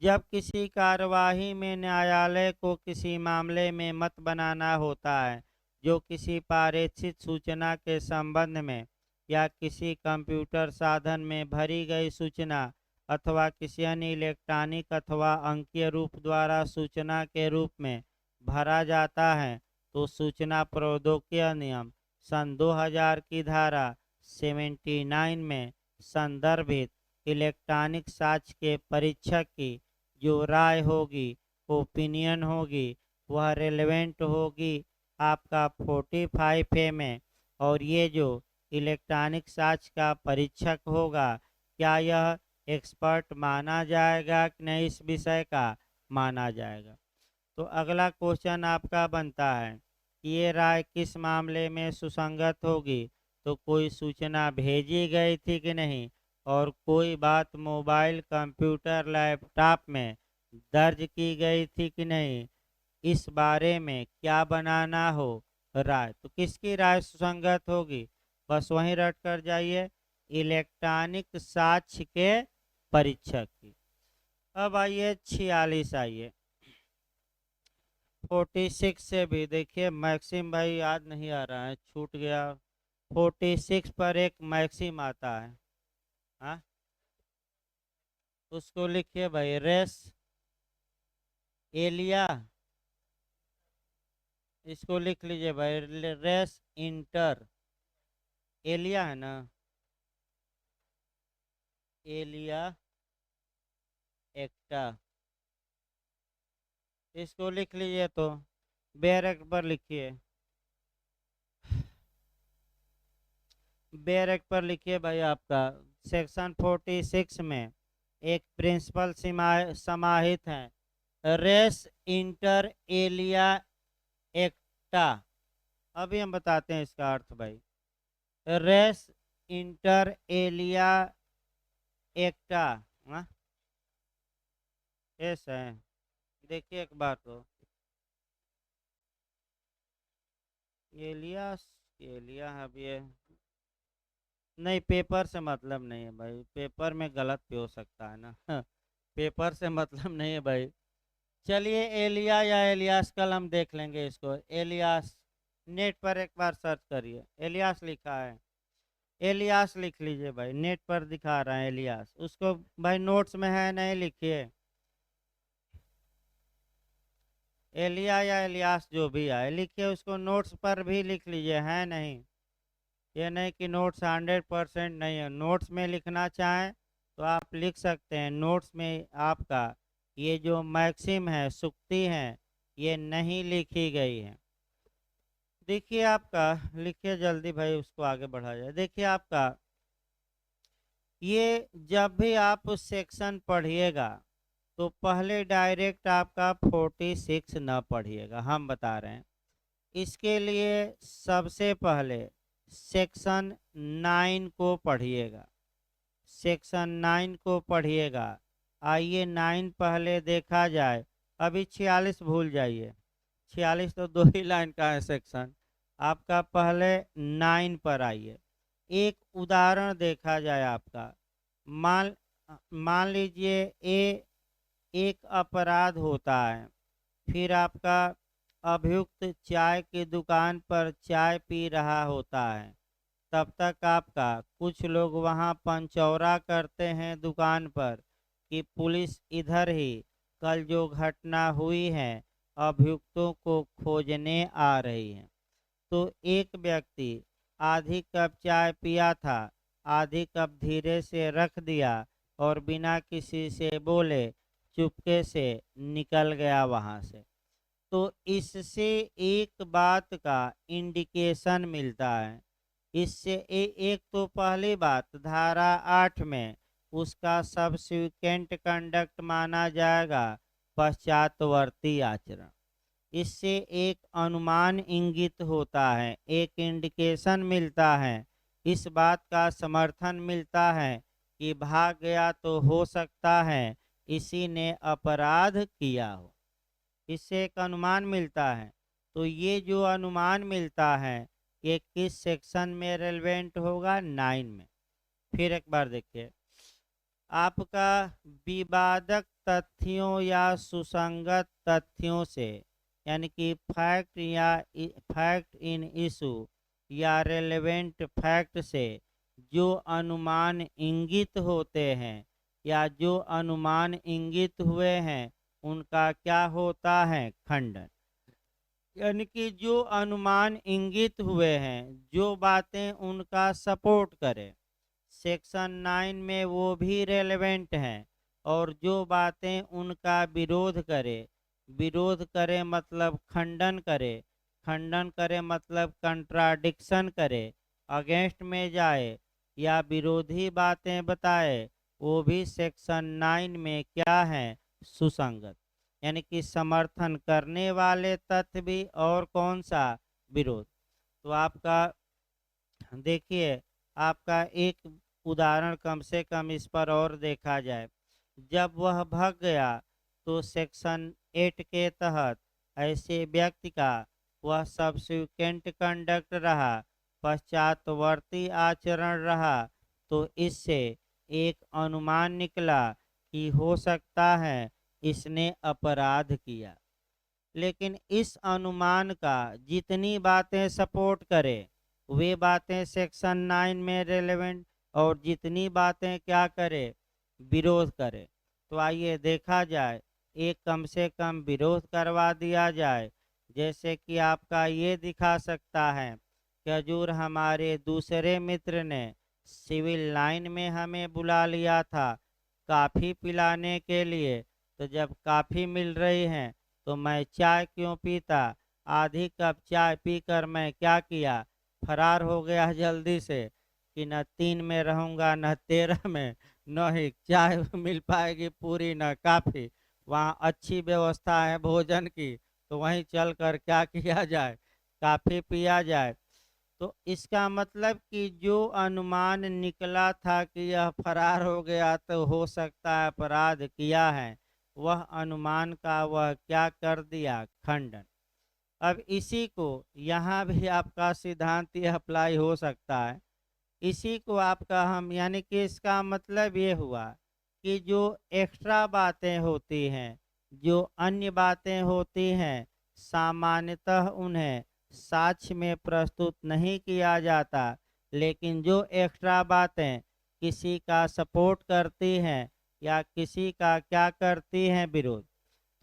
जब किसी कार्यवाही में न्यायालय को किसी मामले में मत बनाना होता है जो किसी पारेषित सूचना के संबंध में या किसी कंप्यूटर साधन में भरी गई सूचना अथवा किसी अन्य इलेक्ट्रॉनिक अथवा अंकीय रूप द्वारा सूचना के रूप में भरा जाता है, तो सूचना प्रौद्योगिकी अधिनियम सन 2000 की धारा 79 में संदर्भित इलेक्ट्रॉनिक साक्ष्य के परीक्षक की जो राय होगी, ओपिनियन होगी, वह रेलेवेंट होगी आपका 45A में। और ये जो इलेक्ट्रॉनिक साक्ष्य का परीक्षक होगा, क्या यह एक्सपर्ट माना जाएगा कि नहीं, इस विषय का माना जाएगा। तो अगला क्वेश्चन आपका बनता है कि ये राय किस मामले में सुसंगत होगी। तो कोई सूचना भेजी गई थी कि नहीं, और कोई बात मोबाइल कंप्यूटर लैपटॉप में दर्ज की गई थी कि नहीं, इस बारे में क्या बनाना हो राय। तो किसकी राय सुसंगत होगी, बस वहीं रट कर जाइए, इलेक्ट्रॉनिक साक्ष्य के परीक्षक की। अब आइए 46, आइए 46 से भी देखिए मैक्सिम भाई याद नहीं आ रहा है, छूट गया। 46 पर एक मैक्सिम आता है, हाँ उसको लिखिए भाई, रेस एलिया, इसको लिख लीजिए भाई, रेस इंटर एलिया है ना, एलिया एक्टा, इसको लिख लीजिए। तो बेरेक्ट पर लिखिए, बेरेक्ट पर लिखिए भाई। आपका सेक्शन 46 में एक प्रिंसिपल समाहित है, रेस इंटर एलिया एक्टा। अभी हम बताते हैं इसका अर्थ भाई। रेस इंटर एलिया एक्टा, हाँ ऐसा है। देखिए एक बार, तो एलिया, एलिया है अब ये नहीं, पेपर से मतलब नहीं है भाई, पेपर में गलत भी हो सकता है ना पेपर से मतलब नहीं है भाई। चलिए एलिया या एलियास, कल हम देख लेंगे इसको। एलियास, नेट पर एक बार सर्च करिए, एलियास लिखा है, एलियास लिख लीजिए भाई, नेट पर दिखा रहा है एलियास। उसको भाई नोट्स में है नहीं, लिखिए एलिया या एलियास जो भी आए लिखिए, उसको नोट्स पर भी लिख लीजिए, है नहीं। ये नहीं कि नोट्स 100% नहीं है, नोट्स में लिखना चाहें तो आप लिख सकते हैं। नोट्स में आपका ये जो मैक्सिम है, सुक्ति है, ये नहीं लिखी गई है। देखिए आपका, लिखिए जल्दी भाई, उसको आगे बढ़ा जाए। देखिए आपका ये जब भी आप सेक्शन पढ़िएगा तो पहले डायरेक्ट आपका 46 न पढ़िएगा, हम बता रहे हैं। इसके लिए सबसे पहले सेक्शन 9 को पढ़िएगा, सेक्शन 9 को पढ़िएगा। आइए 9 पहले देखा जाए। अभी 46 भूल जाइए, 46 तो 2 ही लाइन का है सेक्शन। आपका पहले 9 पर आइए, एक उदाहरण देखा जाए आपका। मान मान लीजिए ए एक अपराध होता है, फिर आपका अभियुक्त चाय की दुकान पर चाय पी रहा होता है। तब तक आपका कुछ लोग वहां पंचौरा करते हैं दुकान पर कि पुलिस इधर ही कल जो घटना हुई है अभियुक्तों को खोजने आ रही है। तो एक व्यक्ति आधी कप चाय पिया था, आधी कप धीरे से रख दिया और बिना किसी से बोले चुपके से निकल गया वहां से। तो इससे एक बात का इंडिकेशन मिलता है। इससे एक तो पहली बात, धारा 8 में उसका सबसिक्वेंट कंडक्ट माना जाएगा पश्चातवर्ती आचरण। इससे एक अनुमान इंगित होता है, एक इंडिकेशन मिलता है, इस बात का समर्थन मिलता है कि भाग गया तो हो सकता है इसी ने अपराध किया हो। इससे एक अनुमान मिलता है। तो ये जो अनुमान मिलता है ये किस सेक्शन में रेलेवेंट होगा? 9 में। फिर एक बार देखिए, आपका विवादक तथ्यों या सुसंगत तथ्यों से, यानी कि फैक्ट या फैक्ट इन इशू या रेलेवेंट फैक्ट से जो अनुमान इंगित होते हैं या जो अनुमान इंगित हुए हैं उनका क्या होता है? खंडन। यानी कि जो अनुमान इंगित हुए हैं, जो बातें उनका सपोर्ट करें, सेक्शन 9 में वो भी रेलेवेंट हैं। और जो बातें उनका विरोध करे मतलब खंडन करे, खंडन करे मतलब कंट्राडिक्शन करे, अगेंस्ट में जाए या विरोधी बातें बताए, वो भी सेक्शन 9 में क्या है? सुसंगत। यानी कि समर्थन करने वाले तथ्य भी और कौन सा? विरोध। तो आपका देखिए, आपका एक उदाहरण कम से कम इस पर और देखा जाए। जब वह भाग गया तो सेक्शन 8 के तहत ऐसे व्यक्ति का वह सब्सिक्वेंट कंडक्ट रहा, पश्चातवर्ती आचरण रहा, तो इससे एक अनुमान निकला कि हो सकता है इसने अपराध किया। लेकिन इस अनुमान का जितनी बातें सपोर्ट करे वे बातें सेक्शन 9 में रेलेवेंट, और जितनी बातें क्या करे? विरोध करे। तो आइए देखा जाए, एक कम से कम विरोध करवा दिया जाए। जैसे कि आपका ये दिखा सकता है कि हजूर हमारे दूसरे मित्र ने सिविल लाइन में हमें बुला लिया था काफ़ी पिलाने के लिए, तो जब काफ़ी मिल रही है तो मैं चाय क्यों पीता? आधी कप चाय पीकर मैं क्या किया? फरार हो गया जल्दी से कि न 3 में रहूँगा न 13 में, न ही चाय मिल पाएगी पूरी न काफ़ी। वहाँ अच्छी व्यवस्था है भोजन की, तो वहीं चल कर क्या किया जाए? काफ़ी पिया जाए। तो इसका मतलब कि जो अनुमान निकला था कि यह फरार हो गया तो हो सकता है अपराध किया है, वह अनुमान का वह क्या कर दिया? खंडन। अब इसी को यहाँ भी आपका सिद्धांत ये अप्लाई हो सकता है। इसी को आपका हम, यानी कि इसका मतलब ये हुआ कि जो एक्स्ट्रा बातें होती हैं, जो अन्य बातें होती हैं, सामान्यतः उन्हें साक्ष्य में प्रस्तुत नहीं किया जाता, लेकिन जो एक्स्ट्रा बातें किसी का सपोर्ट करती हैं या किसी का क्या करती हैं? विरोध।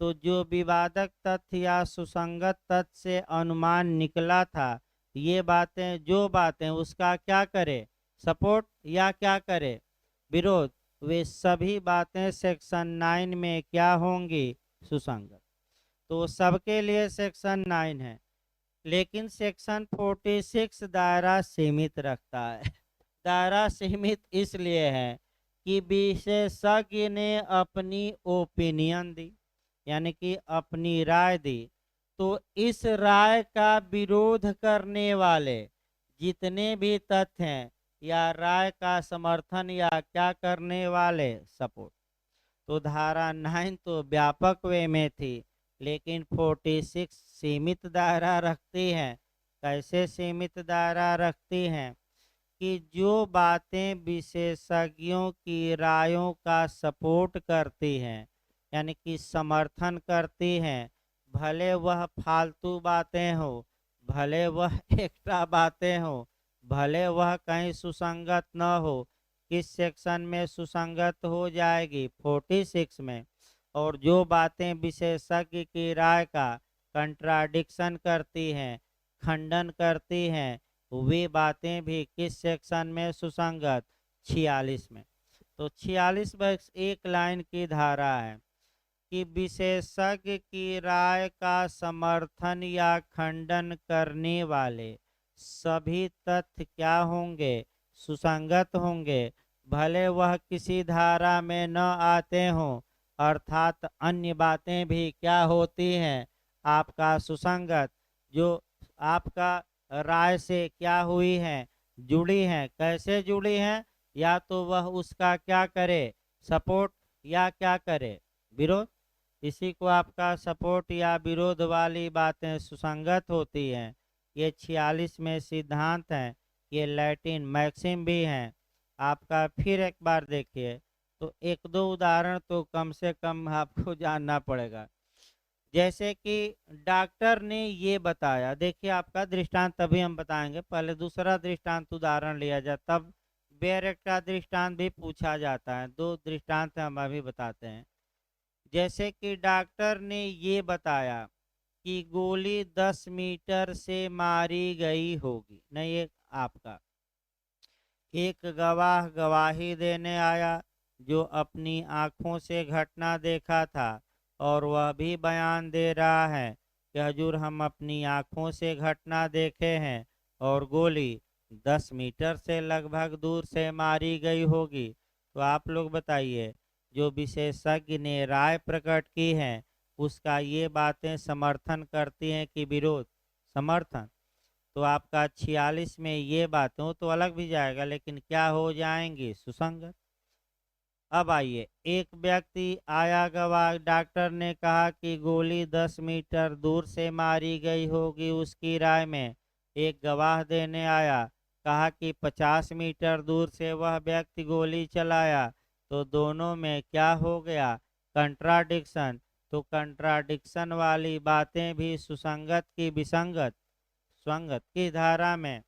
तो जो विवादक तथ्य या सुसंगत तथ्य से अनुमान निकला था, ये बातें, जो बातें उसका क्या करे? सपोर्ट या क्या करे? विरोध। वे सभी बातें सेक्शन 9 में क्या होंगी? सुसंगत। तो सबके लिए सेक्शन 9 है, लेकिन सेक्शन 46 दायरा सीमित रखता है। दायरा सीमित इसलिए है कि विशेषज्ञ ने अपनी ओपिनियन दी, यानी कि अपनी राय दी, तो इस राय का विरोध करने वाले जितने भी तथ्य हैं या राय का समर्थन या क्या करने वाले? सपोर्ट। तो धारा 9 तो व्यापक वे में थी, लेकिन 46 सीमित दायरा रखती है। कैसे सीमित दायरा रखती हैं? कि जो बातें विशेषज्ञों की रायों का सपोर्ट करती हैं, यानी कि समर्थन करती हैं, भले वह फालतू बातें हो, भले वह एक्स्ट्रा बातें हो, भले वह कहीं सुसंगत न हो। किस सेक्शन में सुसंगत हो जाएगी? 46 में। और जो बातें विशेषज्ञ की राय का कंट्राडिक्शन करती हैं, खंडन करती हैं, वे बातें भी किस सेक्शन में सुसंगत? 46 में। तो 46 बस एक लाइन की धारा है कि विशेषज्ञ की राय का समर्थन या खंडन करने वाले सभी तथ्य क्या होंगे? सुसंगत होंगे, भले वह किसी धारा में न आते हों। अर्थात अन्य बातें भी क्या होती हैं? आपका सुसंगत, जो आपका राय से क्या हुई हैं? जुड़ी हैं। कैसे जुड़ी हैं? या तो वह उसका क्या करे? सपोर्ट, या क्या करे? विरोध। इसी को आपका सपोर्ट या विरोध वाली बातें सुसंगत होती हैं। ये 46 में सिद्धांत हैं, ये लैटिन मैक्सिम भी हैं। आपका फिर एक बार देखिए, तो एक दो उदाहरण तो कम से कम आपको जानना पड़ेगा। जैसे कि डॉक्टर ने ये बताया, देखिए आपका दृष्टांत तभी हम बताएंगे, पहले दूसरा दृष्टांत उदाहरण लिया जाए, तब बेरेक्ट का दृष्टांत भी पूछा जाता है। दो दृष्टांत हम अभी बताते हैं। जैसे कि डॉक्टर ने ये बताया कि गोली 10 मीटर से मारी गई होगी, नहीं ये आपका एक गवाह गवाही देने आया जो अपनी आंखों से घटना देखा था, और वह भी बयान दे रहा है कि हजूर हम अपनी आंखों से घटना देखे हैं और गोली 10 मीटर से लगभग दूर से मारी गई होगी। तो आप लोग बताइए, जो विशेषज्ञ ने राय प्रकट की है उसका ये बातें समर्थन करती हैं कि विरोध? समर्थन। तो आपका 46 में ये बातें हो तो अलग भी जाएगा, लेकिन क्या हो जाएंगी? सुसंगत। अब आइए, एक व्यक्ति आया गवाह, डॉक्टर ने कहा कि गोली 10 मीटर दूर से मारी गई होगी, उसकी राय में एक गवाह देने आया, कहा कि 50 मीटर दूर से वह व्यक्ति गोली चलाया। तो दोनों में क्या हो गया? कंट्राडिक्शन। तो कंट्राडिक्शन वाली बातें भी सुसंगत की विसंगत? संगत की धारा में।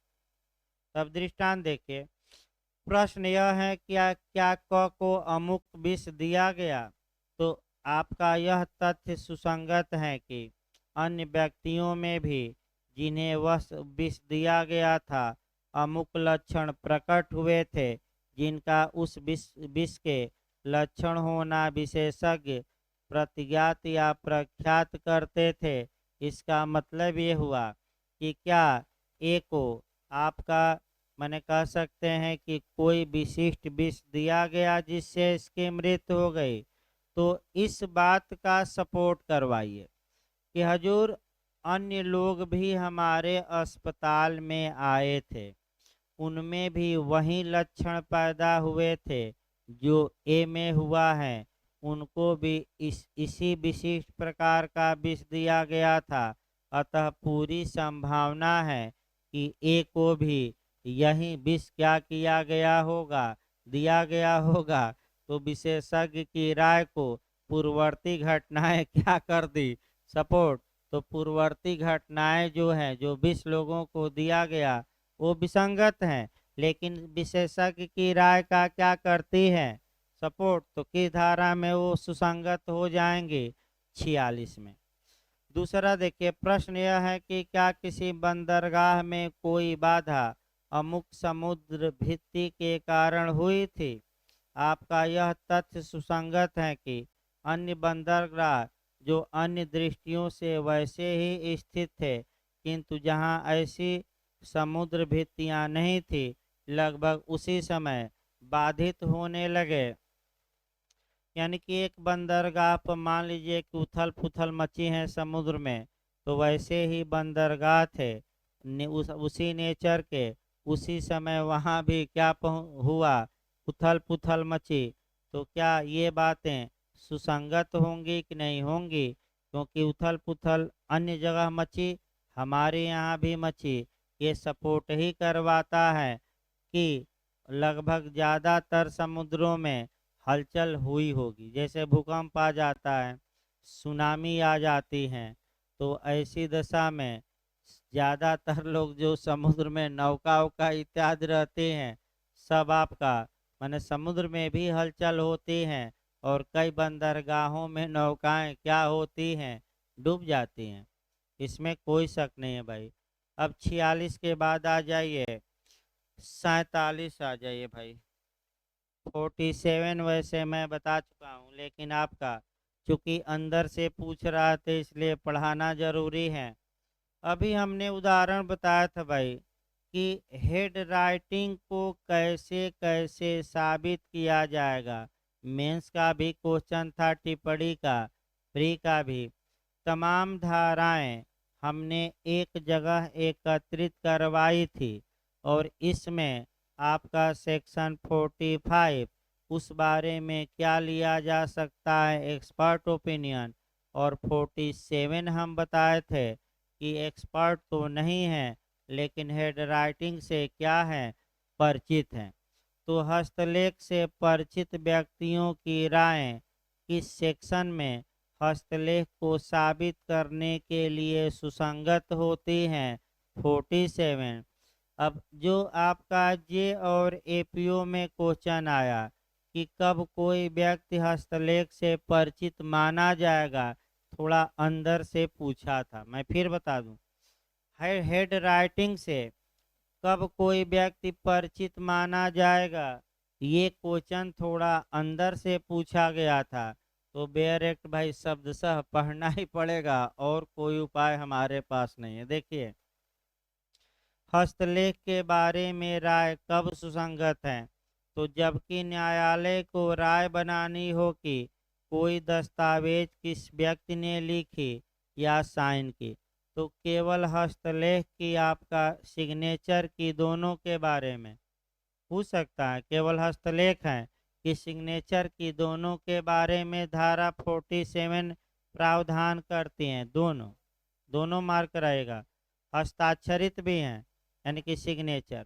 तब दृष्टांत देखिए, प्रश्न यह है, क्या क्या क को अमुक विष दिया गया? तो आपका यह तथ्य सुसंगत है कि अन्य व्यक्तियों में भी जिन्हें वह विष दिया गया था, अमुक लक्षण प्रकट हुए थे जिनका उस विष के लक्षण होना विशेषज्ञ प्रतिज्ञात या प्रख्यात करते थे। इसका मतलब ये हुआ कि क्या ए को आपका मैंने कह सकते हैं कि कोई विशिष्ट विष दिया गया जिससे इसकी मृत्यु हो गई। तो इस बात का सपोर्ट करवाइए कि हजूर अन्य लोग भी हमारे अस्पताल में आए थे, उनमें भी वही लक्षण पैदा हुए थे जो ए में हुआ है, उनको भी इसी विशिष्ट प्रकार का विष दिया गया था। अतः पूरी संभावना है कि ए को भी यही विष क्या किया गया होगा? दिया गया होगा। तो विशेषज्ञ की राय को पूर्ववर्ती घटनाएं क्या कर दी? सपोर्ट। तो पूर्ववर्ती घटनाएं जो हैं, जो विष लोगों को दिया गया, वो विसंगत हैं, लेकिन विशेषज्ञ की राय का क्या करती है? सपोर्ट। तो किस धारा में वो सुसंगत हो जाएंगे? 46 में। दूसरा देखिए, प्रश्न यह है कि क्या किसी बंदरगाह में कोई बाधा अमुक समुद्र भित्ति के कारण हुई थी? आपका यह तथ्य सुसंगत है कि अन्य बंदरगाह जो अन्य दृष्टियों से वैसे ही स्थित थे, किंतु जहां ऐसी समुद्र भित्तियां नहीं थी, लगभग उसी समय बाधित होने लगे। यानी कि एक बंदरगाह पर मान लीजिए कि उथल पुथल मची है समुद्र में, तो वैसे ही बंदरगाह थे उसी नेचर के, उसी समय वहाँ भी क्या हुआ? उथल पुथल मची। तो क्या ये बातें सुसंगत होंगी कि नहीं होंगी? क्योंकि उथल पुथल अन्य जगह मची, हमारे यहाँ भी मची। ये सपोर्ट ही करवाता है कि लगभग ज़्यादातर समुद्रों में हलचल हुई होगी। जैसे भूकंप आ जाता है, सुनामी आ जाती हैं, तो ऐसी दशा में ज़्यादातर लोग जो समुद्र में नौका उका इत्यादि रहते हैं, सब आपका माने समुद्र में भी हलचल होती हैं, और कई बंदरगाहों में नौकाएं क्या होती हैं? डूब जाती हैं। इसमें कोई शक नहीं है भाई। अब 46 के बाद आ जाइए, 47 आ जाइए भाई। 47 वैसे मैं बता चुका हूँ, लेकिन आपका चूंकि अंदर से पूछ रहा था इसलिए पढ़ाना जरूरी है। अभी हमने उदाहरण बताया था भाई कि हेड राइटिंग को कैसे कैसे साबित किया जाएगा। मेंस का भी क्वेश्चन था, टिप्पणी का, प्री का भी। तमाम धाराएं हमने एक जगह एकत्रित करवाई थी, और इसमें आपका सेक्शन 45 उस बारे में क्या लिया जा सकता है? Expert opinion. और 47 हम बताए थे कि एक्सपर्ट तो नहीं है, लेकिन हेड राइटिंग से क्या है, परिचित हैं। तो हस्तलेख से परिचित व्यक्तियों की राय किस सेक्शन में हस्तलेख को साबित करने के लिए सुसंगत होती हैं? 47। अब जो आपका जे और एपीओ में क्वेश्चन आया कि कब कोई व्यक्ति हस्तलेख से परिचित माना जाएगा, थोड़ा अंदर से पूछा था। मैं फिर बता दूं, हेड राइटिंग से कब कोई व्यक्ति परिचित माना जाएगा, ये क्वेश्चन थोड़ा अंदर से पूछा गया था। तो डायरेक्ट भाई शब्दशः पढ़ना ही पड़ेगा, और कोई उपाय हमारे पास नहीं है। देखिए, हस्तलेख के बारे में राय कब सुसंगत है? तो जबकि न्यायालय को राय बनानी हो कि कोई दस्तावेज किस व्यक्ति ने लिखी या साइन की, तो केवल हस्तलेख की आपका सिग्नेचर की दोनों के बारे में पूछ सकता है। केवल हस्तलेख है कि सिग्नेचर की दोनों के बारे में धारा 47 प्रावधान करती हैं। दोनों दोनों मार्क रहेगा। हस्ताक्षरित भी हैं, यानी कि सिग्नेचर,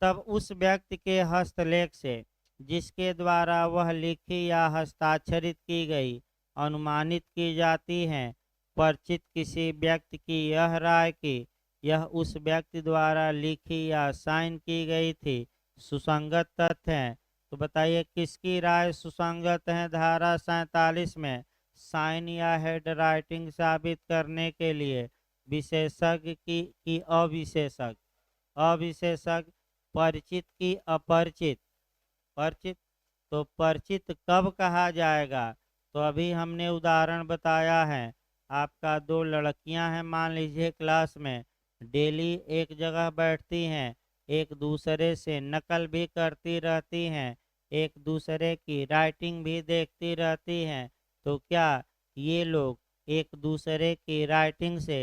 तब उस व्यक्ति के हस्तलेख से जिसके द्वारा वह लिखी या हस्ताक्षरित की गई अनुमानित की जाती हैं। परिचित किसी व्यक्ति की यह राय कि यह उस व्यक्ति द्वारा लिखी या साइन की गई थी, सुसंगत तथ्य है। तो बताइए किसकी राय सुसंगत है? धारा 47 में साइन या हेड राइटिंग साबित करने के लिए विशेषज्ञ की अविशेषज्ञ, अविशेषज्ञ, परिचित की अपरिचित, परिचित। तो परिचित कब कहा जाएगा? तो अभी हमने उदाहरण बताया है। आपका दो लड़कियां हैं, मान लीजिए क्लास में, डेली एक जगह बैठती हैं, एक दूसरे से नकल भी करती रहती हैं, एक दूसरे की राइटिंग भी देखती रहती हैं। तो क्या ये लोग एक दूसरे की राइटिंग से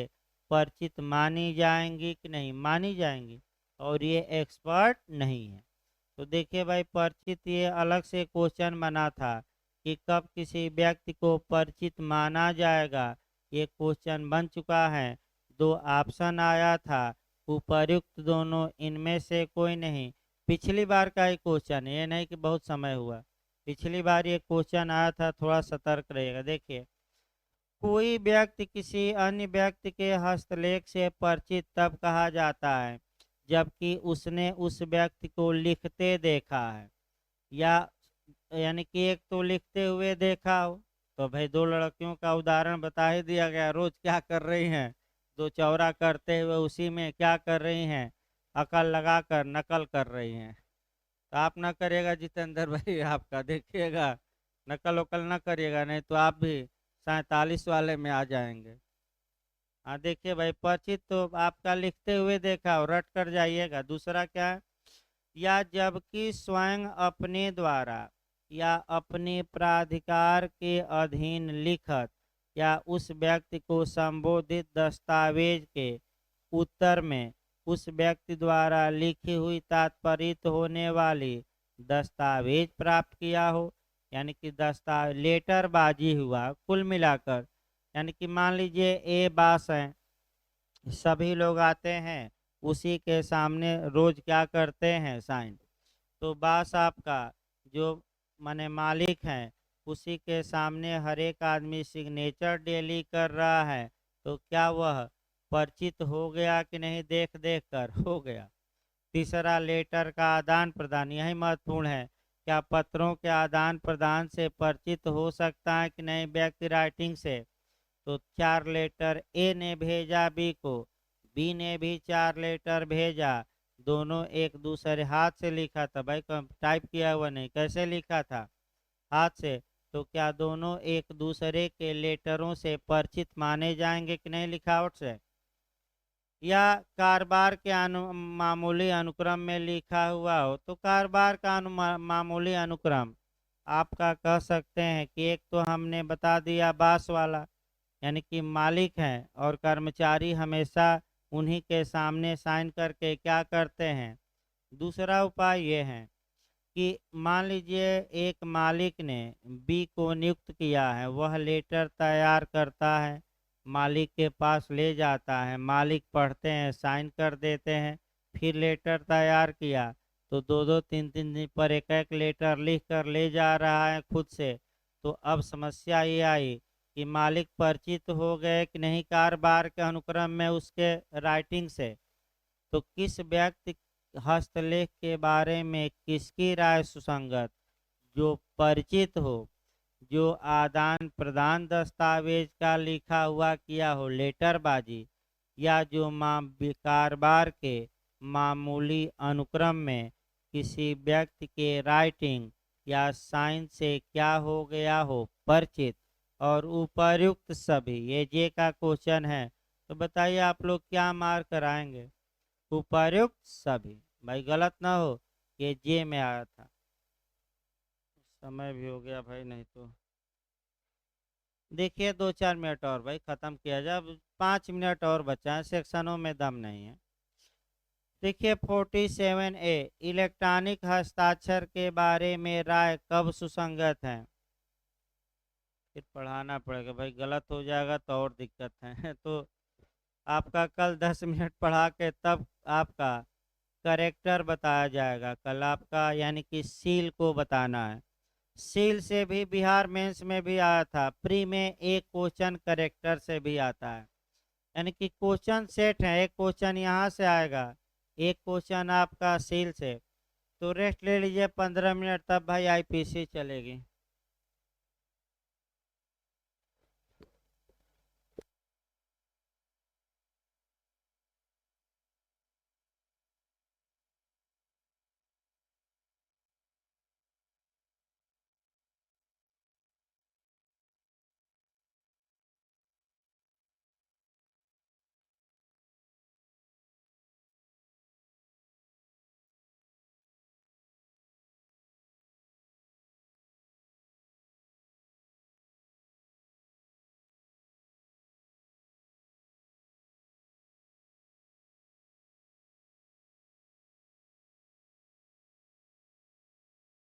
परिचित मानी जाएंगी कि नहीं मानी जाएंगी? और ये एक्सपर्ट नहीं है। तो देखिए भाई, परिचित ये अलग से क्वेश्चन बना था कि कब किसी व्यक्ति को परिचित माना जाएगा, ये क्वेश्चन बन चुका है। दो ऑप्शन आया था, उपर्युक्त दोनों इनमें से कोई नहीं। पिछली बार का ही क्वेश्चन, ये नहीं कि बहुत समय हुआ, पिछली बार ये क्वेश्चन आया था, थोड़ा सतर्क रहेगा। देखिए, कोई व्यक्ति किसी अन्य व्यक्ति के हस्तलेख से परिचित तब कहा जाता है जबकि उसने उस व्यक्ति को लिखते देखा है, या यानी कि एक तो लिखते हुए देखा हो। तो भाई दो लड़कियों का उदाहरण बता ही दिया गया, रोज क्या कर रही हैं, दो चौरा करते हुए उसी में क्या कर रही हैं, अकल लगाकर नकल कर रही हैं। तो आप ना करिएगा जितेंद्र भाई, आपका देखिएगा, नकल वकल ना करिएगा, नहीं तो आप भी 47 वाले में आ जाएंगे। हाँ देखिए भाई, परिचित तो आपका लिखते हुए देखा और रट कर जाइएगा। दूसरा क्या है? या जबकि स्वयं अपने द्वारा या अपने प्राधिकार के अधीन लिखत या उस व्यक्ति को संबोधित दस्तावेज के उत्तर में उस व्यक्ति द्वारा लिखी हुई तात्पर्य होने वाली दस्तावेज प्राप्त किया हो, यानी कि लेटरबाजी हुआ कुल मिलाकर। यानी कि मान लीजिए ए बास है, सभी लोग आते हैं, उसी के सामने रोज क्या करते हैं, साइन। तो बास आपका जो माने मालिक हैं, उसी के सामने हर एक आदमी सिग्नेचर डेली कर रहा है। तो क्या वह परिचित हो गया कि नहीं? देख देख कर हो गया। तीसरा, लेटर का आदान प्रदान, यही महत्वपूर्ण है। क्या पत्रों के आदान प्रदान से परिचित हो सकता है कि नहीं व्यक्ति राइटिंग से? तो 4 लेटर ए ने भेजा बी को, बी ने भी 4 लेटर भेजा, दोनों एक दूसरे हाथ से लिखा था भाई, टाइप किया हुआ नहीं, कैसे लिखा था? हाथ से। तो क्या दोनों एक दूसरे के लेटरों से परिचित माने जाएंगे कि नहीं लिखावट से? या कारोबार के मामूली अनुक्रम में लिखा हुआ हो, तो कारोबार का मामूली अनुक्रम आपका कह सकते हैं कि एक तो हमने बता दिया बास वाला, यानी कि मालिक हैं और कर्मचारी हमेशा उन्हीं के सामने साइन करके क्या करते हैं। दूसरा उपाय ये है कि मान लीजिए एक मालिक ने बी को नियुक्त किया है, वह लेटर तैयार करता है, मालिक के पास ले जाता है, मालिक पढ़ते हैं, साइन कर देते हैं, फिर लेटर तैयार किया तो 2-2 3-3 दिन पर एक-एक लेटर लिख कर ले जा रहा है खुद से। तो अब समस्या ये आई कि मालिक परिचित हो गए कि नहीं कारोबार के अनुक्रम में उसके राइटिंग से, तो किस व्यक्ति हस्तलेख के बारे में किसकी राय सुसंगत, जो परिचित हो, जो आदान प्रदान दस्तावेज का लिखा हुआ किया हो लेटरबाजी, या जो कारोबार के मामूली अनुक्रम में किसी व्यक्ति के राइटिंग या साइन से क्या हो गया हो परिचित, और उपर्युक्त सभी। ये जे का क्वेश्चन है, तो बताइए आप लोग क्या मार्क कराएंगे। उपर्युक्त सभी, भाई गलत ना हो, ये जे में आया था। समय भी हो गया भाई, नहीं तो देखिए 2-4 मिनट और भाई ख़त्म किया जाए, अब 5 मिनट और बचा है, सेक्शनों में दम नहीं है। देखिए 47A, इलेक्ट्रॉनिक हस्ताक्षर के बारे में राय कब सुसंगत है। फिर पढ़ाना पड़ेगा भाई, गलत हो जाएगा तो और दिक्कत है तो आपका कल 10 मिनट पढ़ा के तब आपका करेक्टर बताया जाएगा, कल आपका यानी कि सील को बताना है। सील से भी बिहार मेंस में भी आया था, प्री में एक क्वेश्चन करेक्टर से भी आता है, यानी कि क्वेश्चन सेट है, एक क्वेश्चन यहाँ से आएगा, एक क्वेश्चन आपका सील से। तो रेस्ट ले लीजिए 15 मिनट, तब भाई आईपीसी चलेगी।